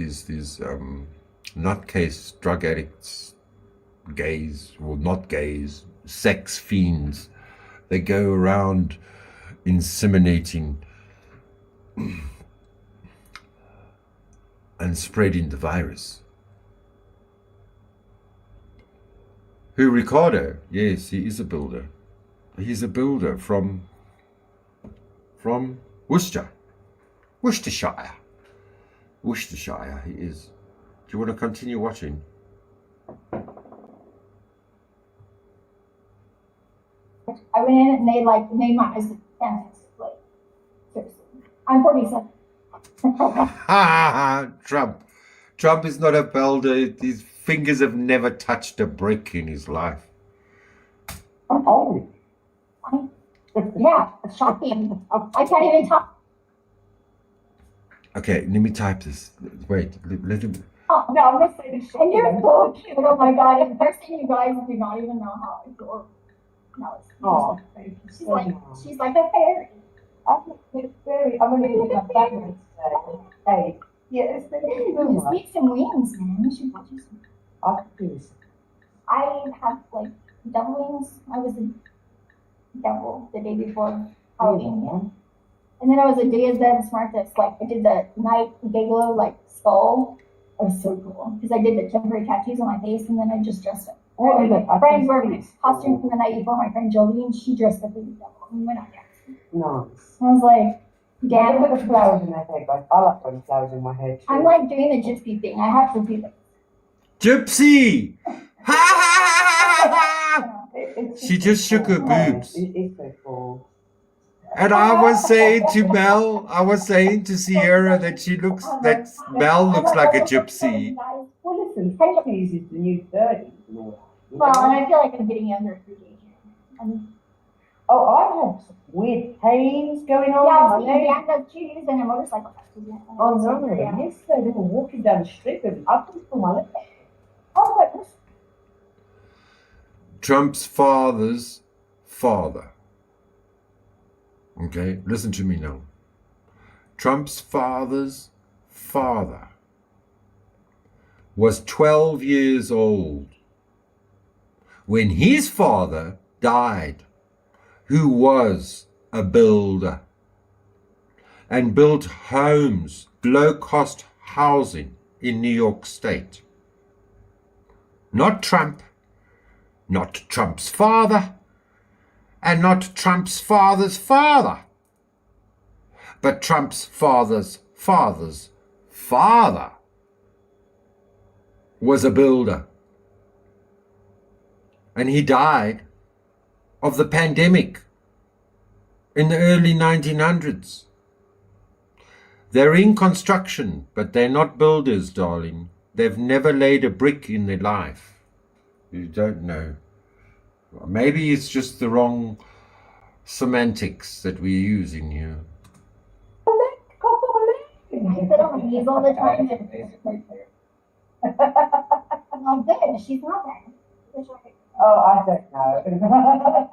S1: nutcase drug addicts, gays, well, not gays, sex fiends. They go around inseminating and spreading the virus. Who, Ricardo? Yes, he is a builder. He's a builder from Worcestershire. Worcestershire, he is. Do you want to continue watching?
S3: I went in and they made my eyes look fantastic. Like, seriously. I'm 47.
S1: Trump is not a builder. His fingers have never touched a brick in his life.
S3: Oh. Yeah, it's shocking. I can't even talk.
S1: Okay, let me type this. Wait, let him.
S3: Oh,
S7: No, I'm not saying it's
S3: and you're
S7: shocking.
S3: so cute. Oh my god, in person, you guys do not even know how adorable. No,
S7: Oh, thank you
S3: she's
S7: so
S3: like,
S7: much.
S3: she's like a fairy.
S7: I think it's very, I'm gonna do my backwards today. Hey, yeah, it's very so
S3: Just
S7: much.
S3: need some wings, man. You should watch some.
S7: I could do this.
S3: I have like devil wings. I was a devil the day before Halloween.
S7: Yeah.
S3: And then I was a Diaz de los Muertos. Like I did the night Gigolo like skull. It was so cool because I did the temporary tattoos on my face, and then I just dressed up.
S7: Oh,
S3: And
S7: look,
S3: my
S7: I
S3: friends
S7: can
S3: were
S7: see it's
S3: costume
S7: cool.
S3: from the night before. My friend Jolene, she dressed up as a devil. And we went out dancing.
S7: Nice.
S3: I was like,
S7: Yeah,
S3: damn.
S7: look at the flowers in their head, guys. I like putting flowers in my head too.
S3: I'm like doing the gypsy thing. I have to do that.
S1: Gypsy! Ha ha ha ha ha!
S7: It's
S1: She just shook her
S7: cool.
S1: boobs.
S7: It's so cool.
S1: And I was saying to Mel, I was saying to Sierra that that Mel looks like a gypsy.
S7: Well, listen, 50s is the new 30s and all that. You
S3: Well, and
S7: know?
S3: I feel like I'm getting younger through age. I mean,
S7: Oh, I have some weird pains going on.
S3: yeah, I was
S7: in my
S3: thinking
S7: leg.
S3: Dan does too. He's in a motorcycle accident.
S7: Oh, no.
S3: Yeah.
S7: Yesterday they were walking down the street and I couldn't feel my leg. I was like, what's
S1: Trump's father's father. Okay, listen to me now. Trump's father's father was 12 years old when his father died, who was a builder and built homes, low-cost housing in New York State. Not Trump, not Trump's father, and not Trump's father's father, but Trump's father's father's father was a builder. And he died of the pandemic in the early 1900s. They're in construction, but they're not builders, darling. They've never laid a brick in their life. You don't know. Maybe it's just the wrong semantics that we're using here.
S3: I sit on my knees all the time. I'm good. She's not bad.
S7: Oh, I don't know.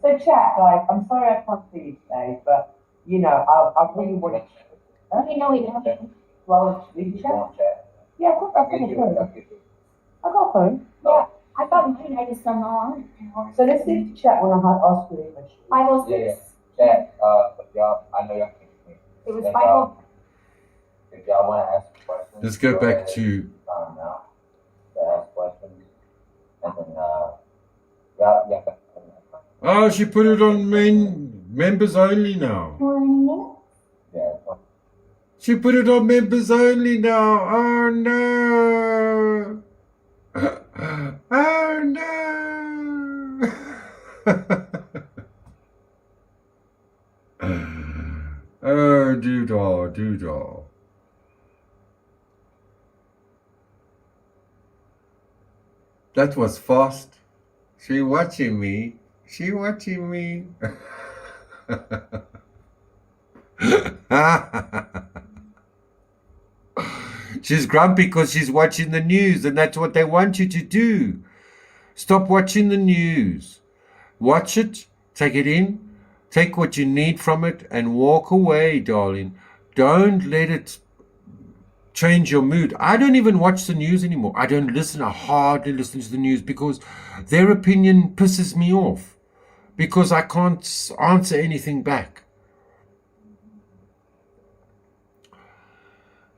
S7: So chat, guys, I'm sorry I can't see you today, but you know, I really want to.
S3: You know we don't.
S7: Well, we chat. Yeah, of course, I've got a phone. I got a phone.
S3: Yeah, I got mine. I just don't know.
S7: So let's see if the chat want to ask you a question.
S3: 506.
S2: Chat, y'all, I know y'all can hear me.
S3: It was
S2: If
S3: 506.
S2: If y'all want to ask questions,
S1: Let's go back
S2: ahead.
S1: to
S2: Now to ask questions, and then y'all can.
S1: oh, she put it on members only now.
S2: Yeah.
S1: She put it on members only now. Oh no. Oh no. Oh, doodah, doodah. That was fast. She watching me. She watching me. She's grumpy because she's watching the news, and that's what they want you to do. Stop watching the news. Watch it, take it in, take what you need from it, and walk away, darling. Don't let it change your mood. I don't even watch the news anymore. I don't listen. I hardly listen to the news because their opinion pisses me off because I can't answer anything back.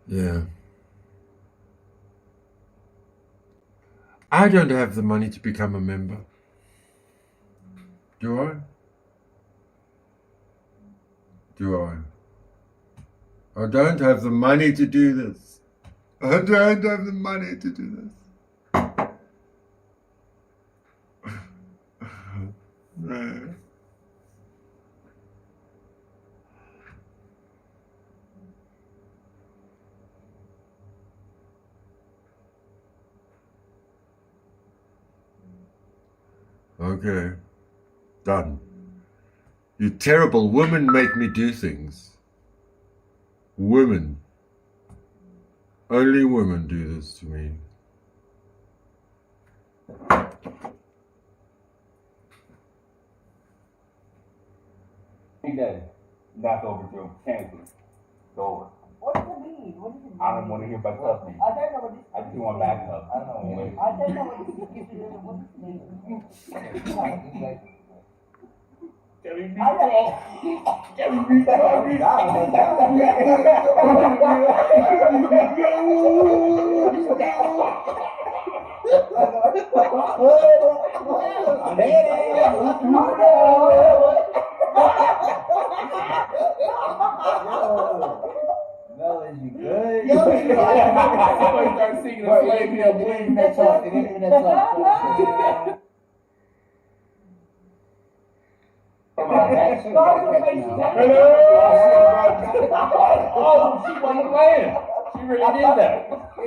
S1: Yeah. I don't have the money to become a member. Do I? Do I? I don't have the money to do this. I don't have the money to do this. No. Okay. Done. You terrible women make me do things. Women. Only women do this to me.
S11: He does. That's over, Joe. Cancel. It's over.
S8: What does it mean? What does it mean?
S11: I don't want to hear about something.
S8: I don't know what this
S11: I just want backup.
S8: I don't know what this is. What does it mean?
S11: Melody, you good?
S8: Somebody start singing a slave me up, bleeding that song.
S11: Come on, man.
S8: Oh, she wasn't playing. She really did that. I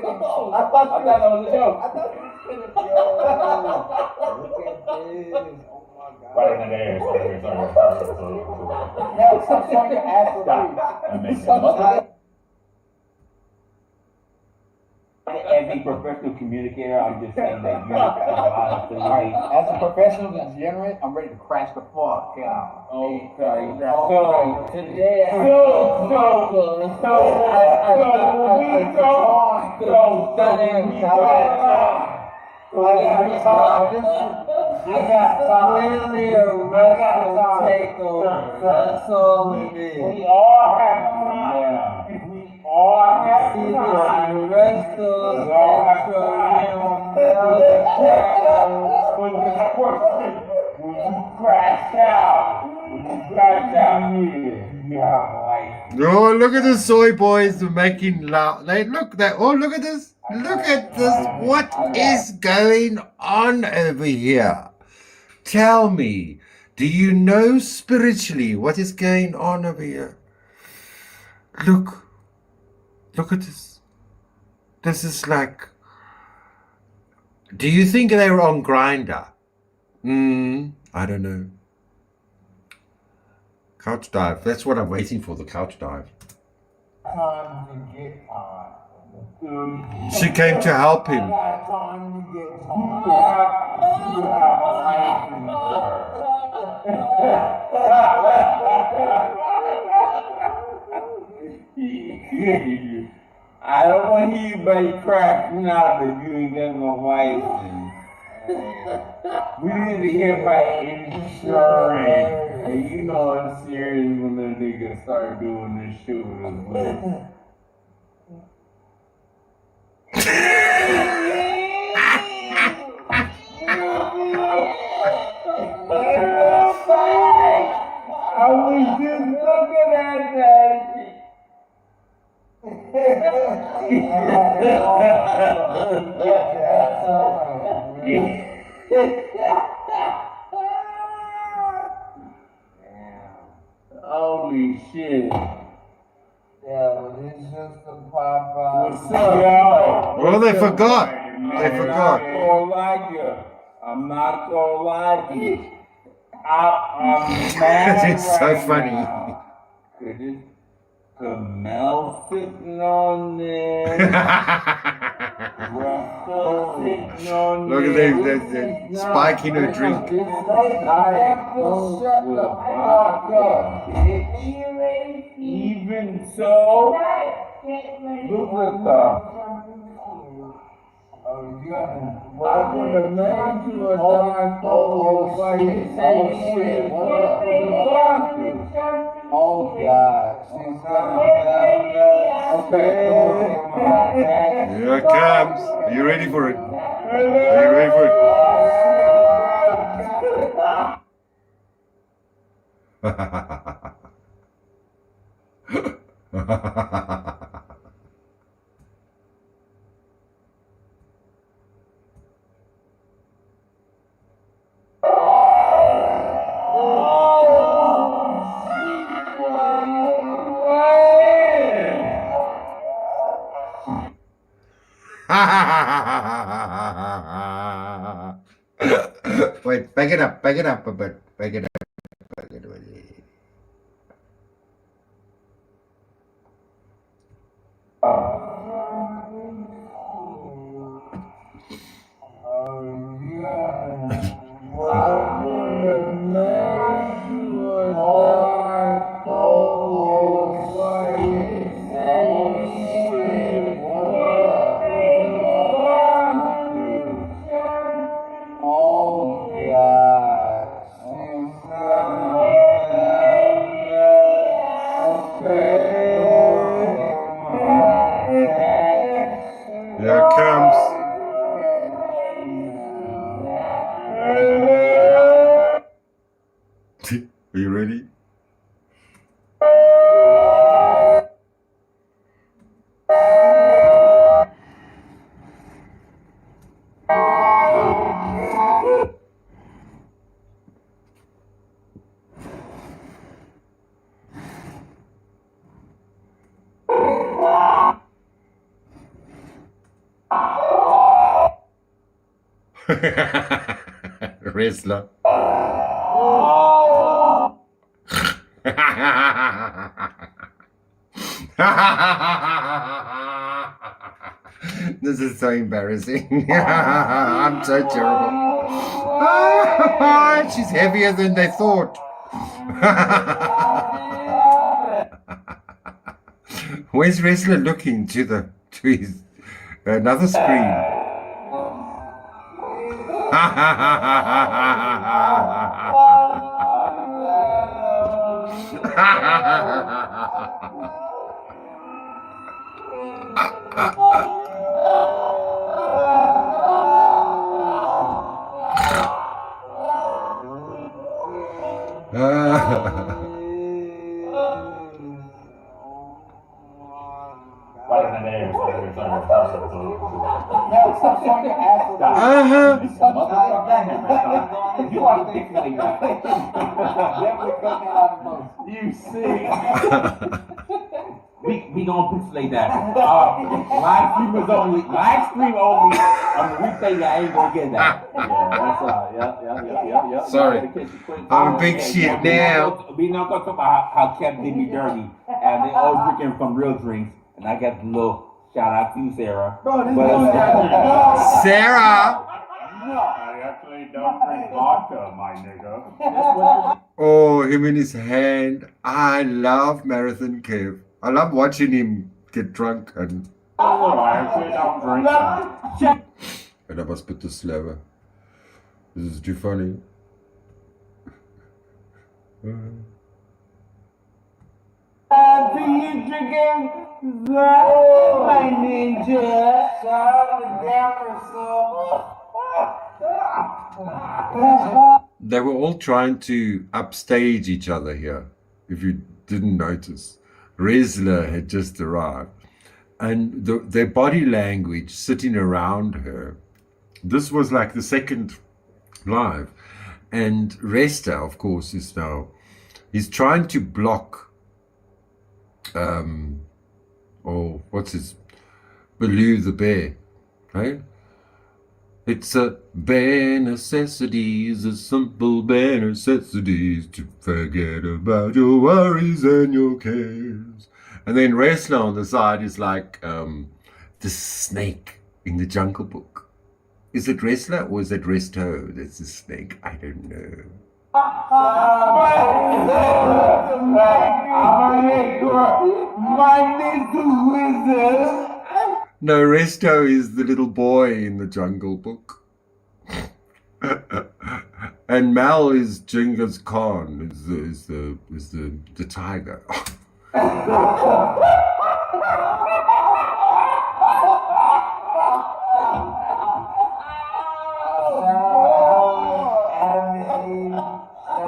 S8: thought that was a joke.
S11: Right in the air. Sorry.
S8: Now stop trying to ask for
S11: That makes sense. As a professional communicator, I'm just saying that you
S8: Alright, as a professional degenerate, I'm ready to crash the fuck out.
S11: Okay.
S8: So today,
S11: You got clearly a wrestling takeover. That's all it is. We all have We all have to wrestle when you crash out here.
S1: Oh, look at the soy boys making loud. Look at this. Look at this. What is going on over here? Tell me, do you know spiritually what is going on over here? Look at this. This is like, do you think they're on Grindr? I don't know. Couch dive. That's what I'm waiting for, the couch dive.
S11: Time to get on.
S1: She came to help him.
S11: Time to get on. I don't want anybody crashing out if you ain't got no license. We need to get my insurance. And you know it's serious when the niggas start doing this shit with us. I was just looking at that shit. Holy shit. Yeah, this is just a Popeye. What's up?
S1: Well, they forgot. They forgot.
S11: I'm not gonna like you. I'm not gonna like you. I'm mad
S1: It's so
S11: right
S1: funny.
S11: now. Cause Mel sitting on this. Russell sitting on
S1: Look at
S11: this.
S1: them spiking her drink.
S11: Shut the fuck up, bitch. Even so, look at the. I'm gonna make you a dark hole like you say shit. Oh God, she's okay.
S1: Here it comes. Are you ready for it? Are you ready for it? Wait, Back it up a bit. Back it up a bit. Here it comes. Are you ready? Wrestler. This is so embarrassing. I'm so terrible. She's heavier than they thought. Where's Wrestler looking to his another screen?
S11: You see? we gonna pixelate that. Live stream only. On the replay, I ain't gonna get that. Yeah, that's right. Yeah.
S1: Sorry. I'm a big shit now.
S11: We not gonna talk about how Kev did me dirty, and they all drinking from real drinks, and I got the little shout out to you, Sarah.
S1: Sarah.
S11: I actually don't drink vodka, my nigga.
S1: Oh, him in his hand. I love Marathon Kev. I love watching him get drunk and.
S11: I actually don't drink that.
S1: En dat was bitter slower. This is too funny.
S11: Do you drinking my ninja? Shout out
S1: They were all trying to upstage each other here, if you didn't notice. Wrestler had just arrived. And their body language sitting around her, this was like the second live. And Resta, of course, is now, he's trying to block, Baloo the bear, right? It's a bare necessities, a simple bare necessities to forget about your worries and your cares. And then Wrestler on the side is like the snake in the Jungle Book. Is it Wrestler or is it Resto that's the snake? I don't know. No, Resto is the little boy in the Jungle Book. And Mal is Genghis Khan, is the tiger.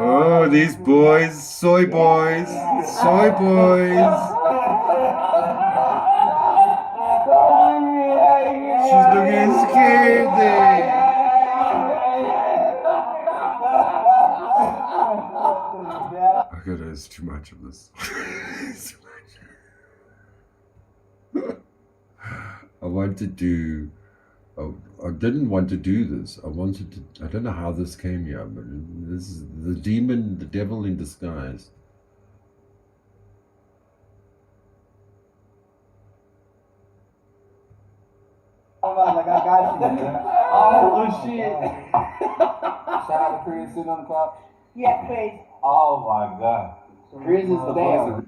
S1: Oh, these boys, soy boys. She's looking scared there. Okay, there's too much of this. I want to do I didn't want to do this. I wanted to. I don't know how this came here, but this is the demon, the devil in disguise.
S11: Like I got you.
S2: Oh shit!
S11: Shout out to Chris sitting on the couch.
S7: Yeah, please.
S2: Oh my god!
S11: Chris is the boss.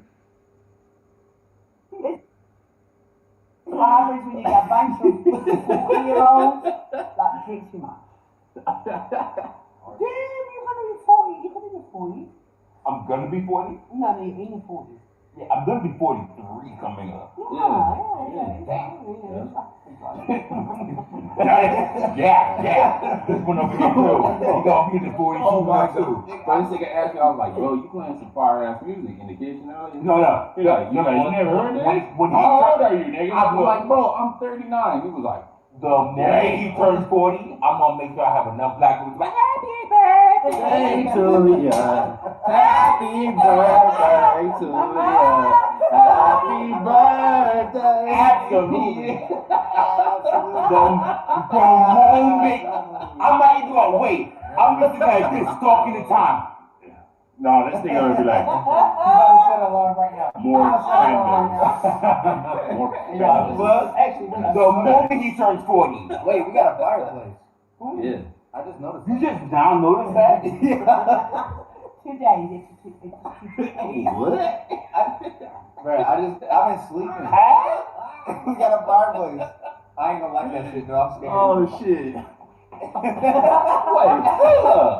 S7: What happens when you get bangs from 40-year-olds? That kicks you much. Damn, you're gonna be 40. You're gonna be 40.
S2: I'm gonna be 40.
S7: No, you're in your 40s.
S2: Yeah, I'm gonna be 43 coming up.
S7: Yeah.
S2: Yeah. This one over here too. You gonna be in the 40s.
S11: Oh my
S2: too.
S11: First thing I asked me, I was like, yo, you playing some fire ass music in the kitchen earlier?
S2: No.
S11: He's like, you never heard this? How old are you, nigga? I was like, bro, I'm 39. He was like,
S2: The moment he turns 40, I'm gonna make sure I have enough black women like, happy birthday to you. Happy birthday to you. Happy birthday. Absolutely. The moment I'm not even gonna wait. I'm just like this, stalking the time. No, this nigga gonna be like,
S11: you better set an alarm right now.
S2: more spending. More spending. The moment he turns 40.
S11: Wait, we got a fireplace.
S2: Yeah.
S11: I just noticed.
S2: You just now noticed that?
S7: 2 days.
S2: What?
S11: Bro, I've been sleeping. We got a fireplace. I ain't gonna like that shit, though. I'm scared.
S2: Oh shit. Wait, hold up.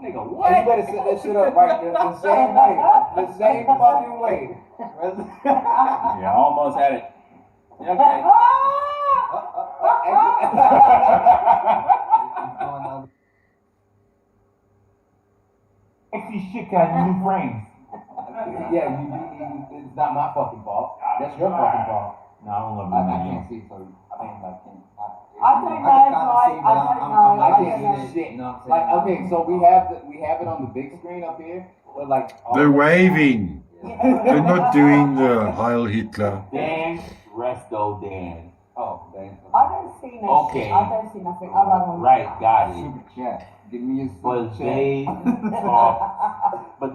S2: Nigga, what?
S11: Hey, you better set that shit up right there. The same way. The same fucking way.
S2: Yeah, I almost had it.
S11: Okay.
S2: This shit got new frames.
S11: Yeah, it's not my fucking fault. That's your fucking fault.
S2: No, I don't love
S11: I
S2: you.
S11: can't see, so I mean, like,
S7: I don't know,
S11: I can't see shit. Like, okay, so we have it on the big screen up here, but like
S1: They're waving. They're not doing the Heil Hitler.
S2: Dance, resto dance.
S11: Oh, dang.
S7: I don't see nothing.
S2: Okay.
S7: I don't see nothing. I'm not on
S2: Right, got it.
S11: Super chat. Give me a
S2: But
S11: super chat.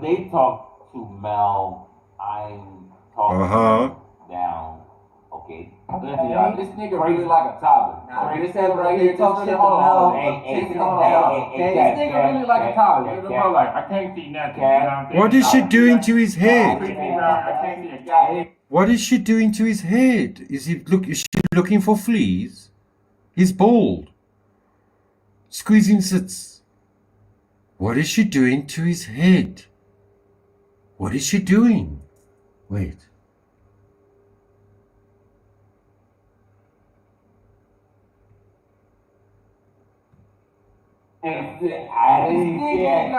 S2: they talk to Mel. I'm talking down. Okay.
S11: Listen, y'all, this nigga really like a toddler. This nigga right here talk shit to Mel. This nigga really like a toddler.
S2: Like, I can't see nothing.
S1: What is she doing to his head?
S2: I can't see a guy.
S1: What is she doing to his head? Is she looking for fleas? He's bald. Squeezing sits. What is she doing to his head? What is she doing? Wait.
S2: I didn't get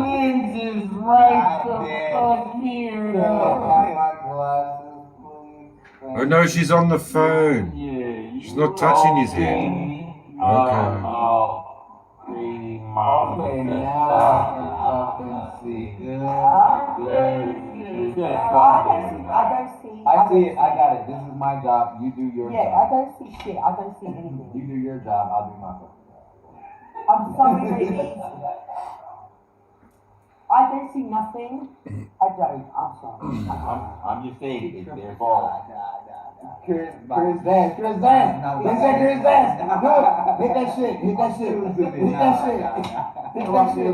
S2: lenses right the fuck here.
S1: Oh no, she's on the phone.
S2: Yeah,
S1: She's not touching his head. Okay.
S2: Crazy mom.
S11: Okay, now I can see. I see it. I got it. This is my job. You do your
S7: Yeah, I
S11: job.
S7: don't see shit. I don't see anything.
S11: You do your job. I'll do my job.
S7: I'm sorry, baby. I don't see nothing. I don't. I'm sorry.
S2: I'm just saying, it's their fault.
S11: Chris dance. Chris dance. They said Chris dance. Do it. Hit that shit. Hit that shit. Hit that shit. Hit that shit.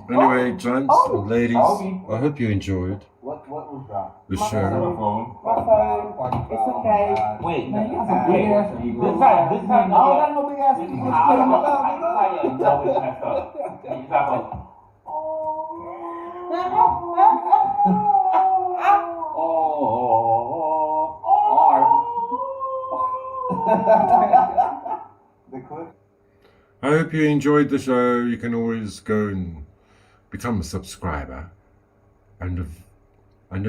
S1: Anyway, gents and ladies, I hope you enjoyed
S11: What was dropped?
S1: the show.
S7: My phone. It's okay.
S2: Wait,
S11: Man, you got
S2: some big ass
S11: This
S2: This
S11: time,
S2: time,
S11: I don't got no big ass people.
S2: I always mess up. You got like,
S11: The clip.
S1: I hope you enjoyed the show. You can always go and become a subscriber and a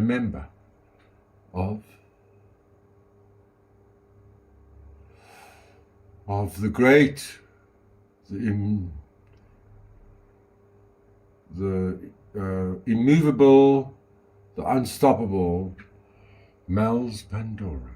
S1: member of the great, the immovable, the unstoppable Mel's Pandora.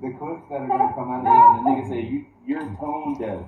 S11: The clips that are gonna come out now, the nigga say, you're tone deaf.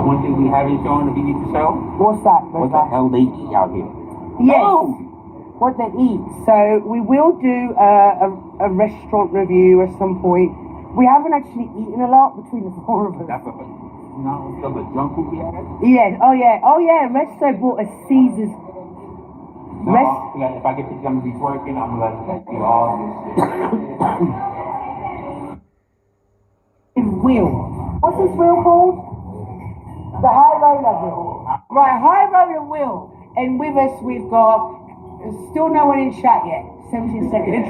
S11: One thing we haven't shown if you need to show?
S7: What's that?
S11: What the hell they eat out here?
S7: Yes. What they eat. So we will do a restaurant review at some point. We haven't actually eaten a lot between the four of us.
S11: That's some of the junk food we had?
S7: Yeah. Oh yeah. Resto bought a Caesar's.
S11: If I get to come be twerking, I'm gonna let you all this shit.
S7: Wheel. What's this wheel called? The high roller wheel. Right, high roller wheel. And with us we've got still no one in chat yet. 17 seconds.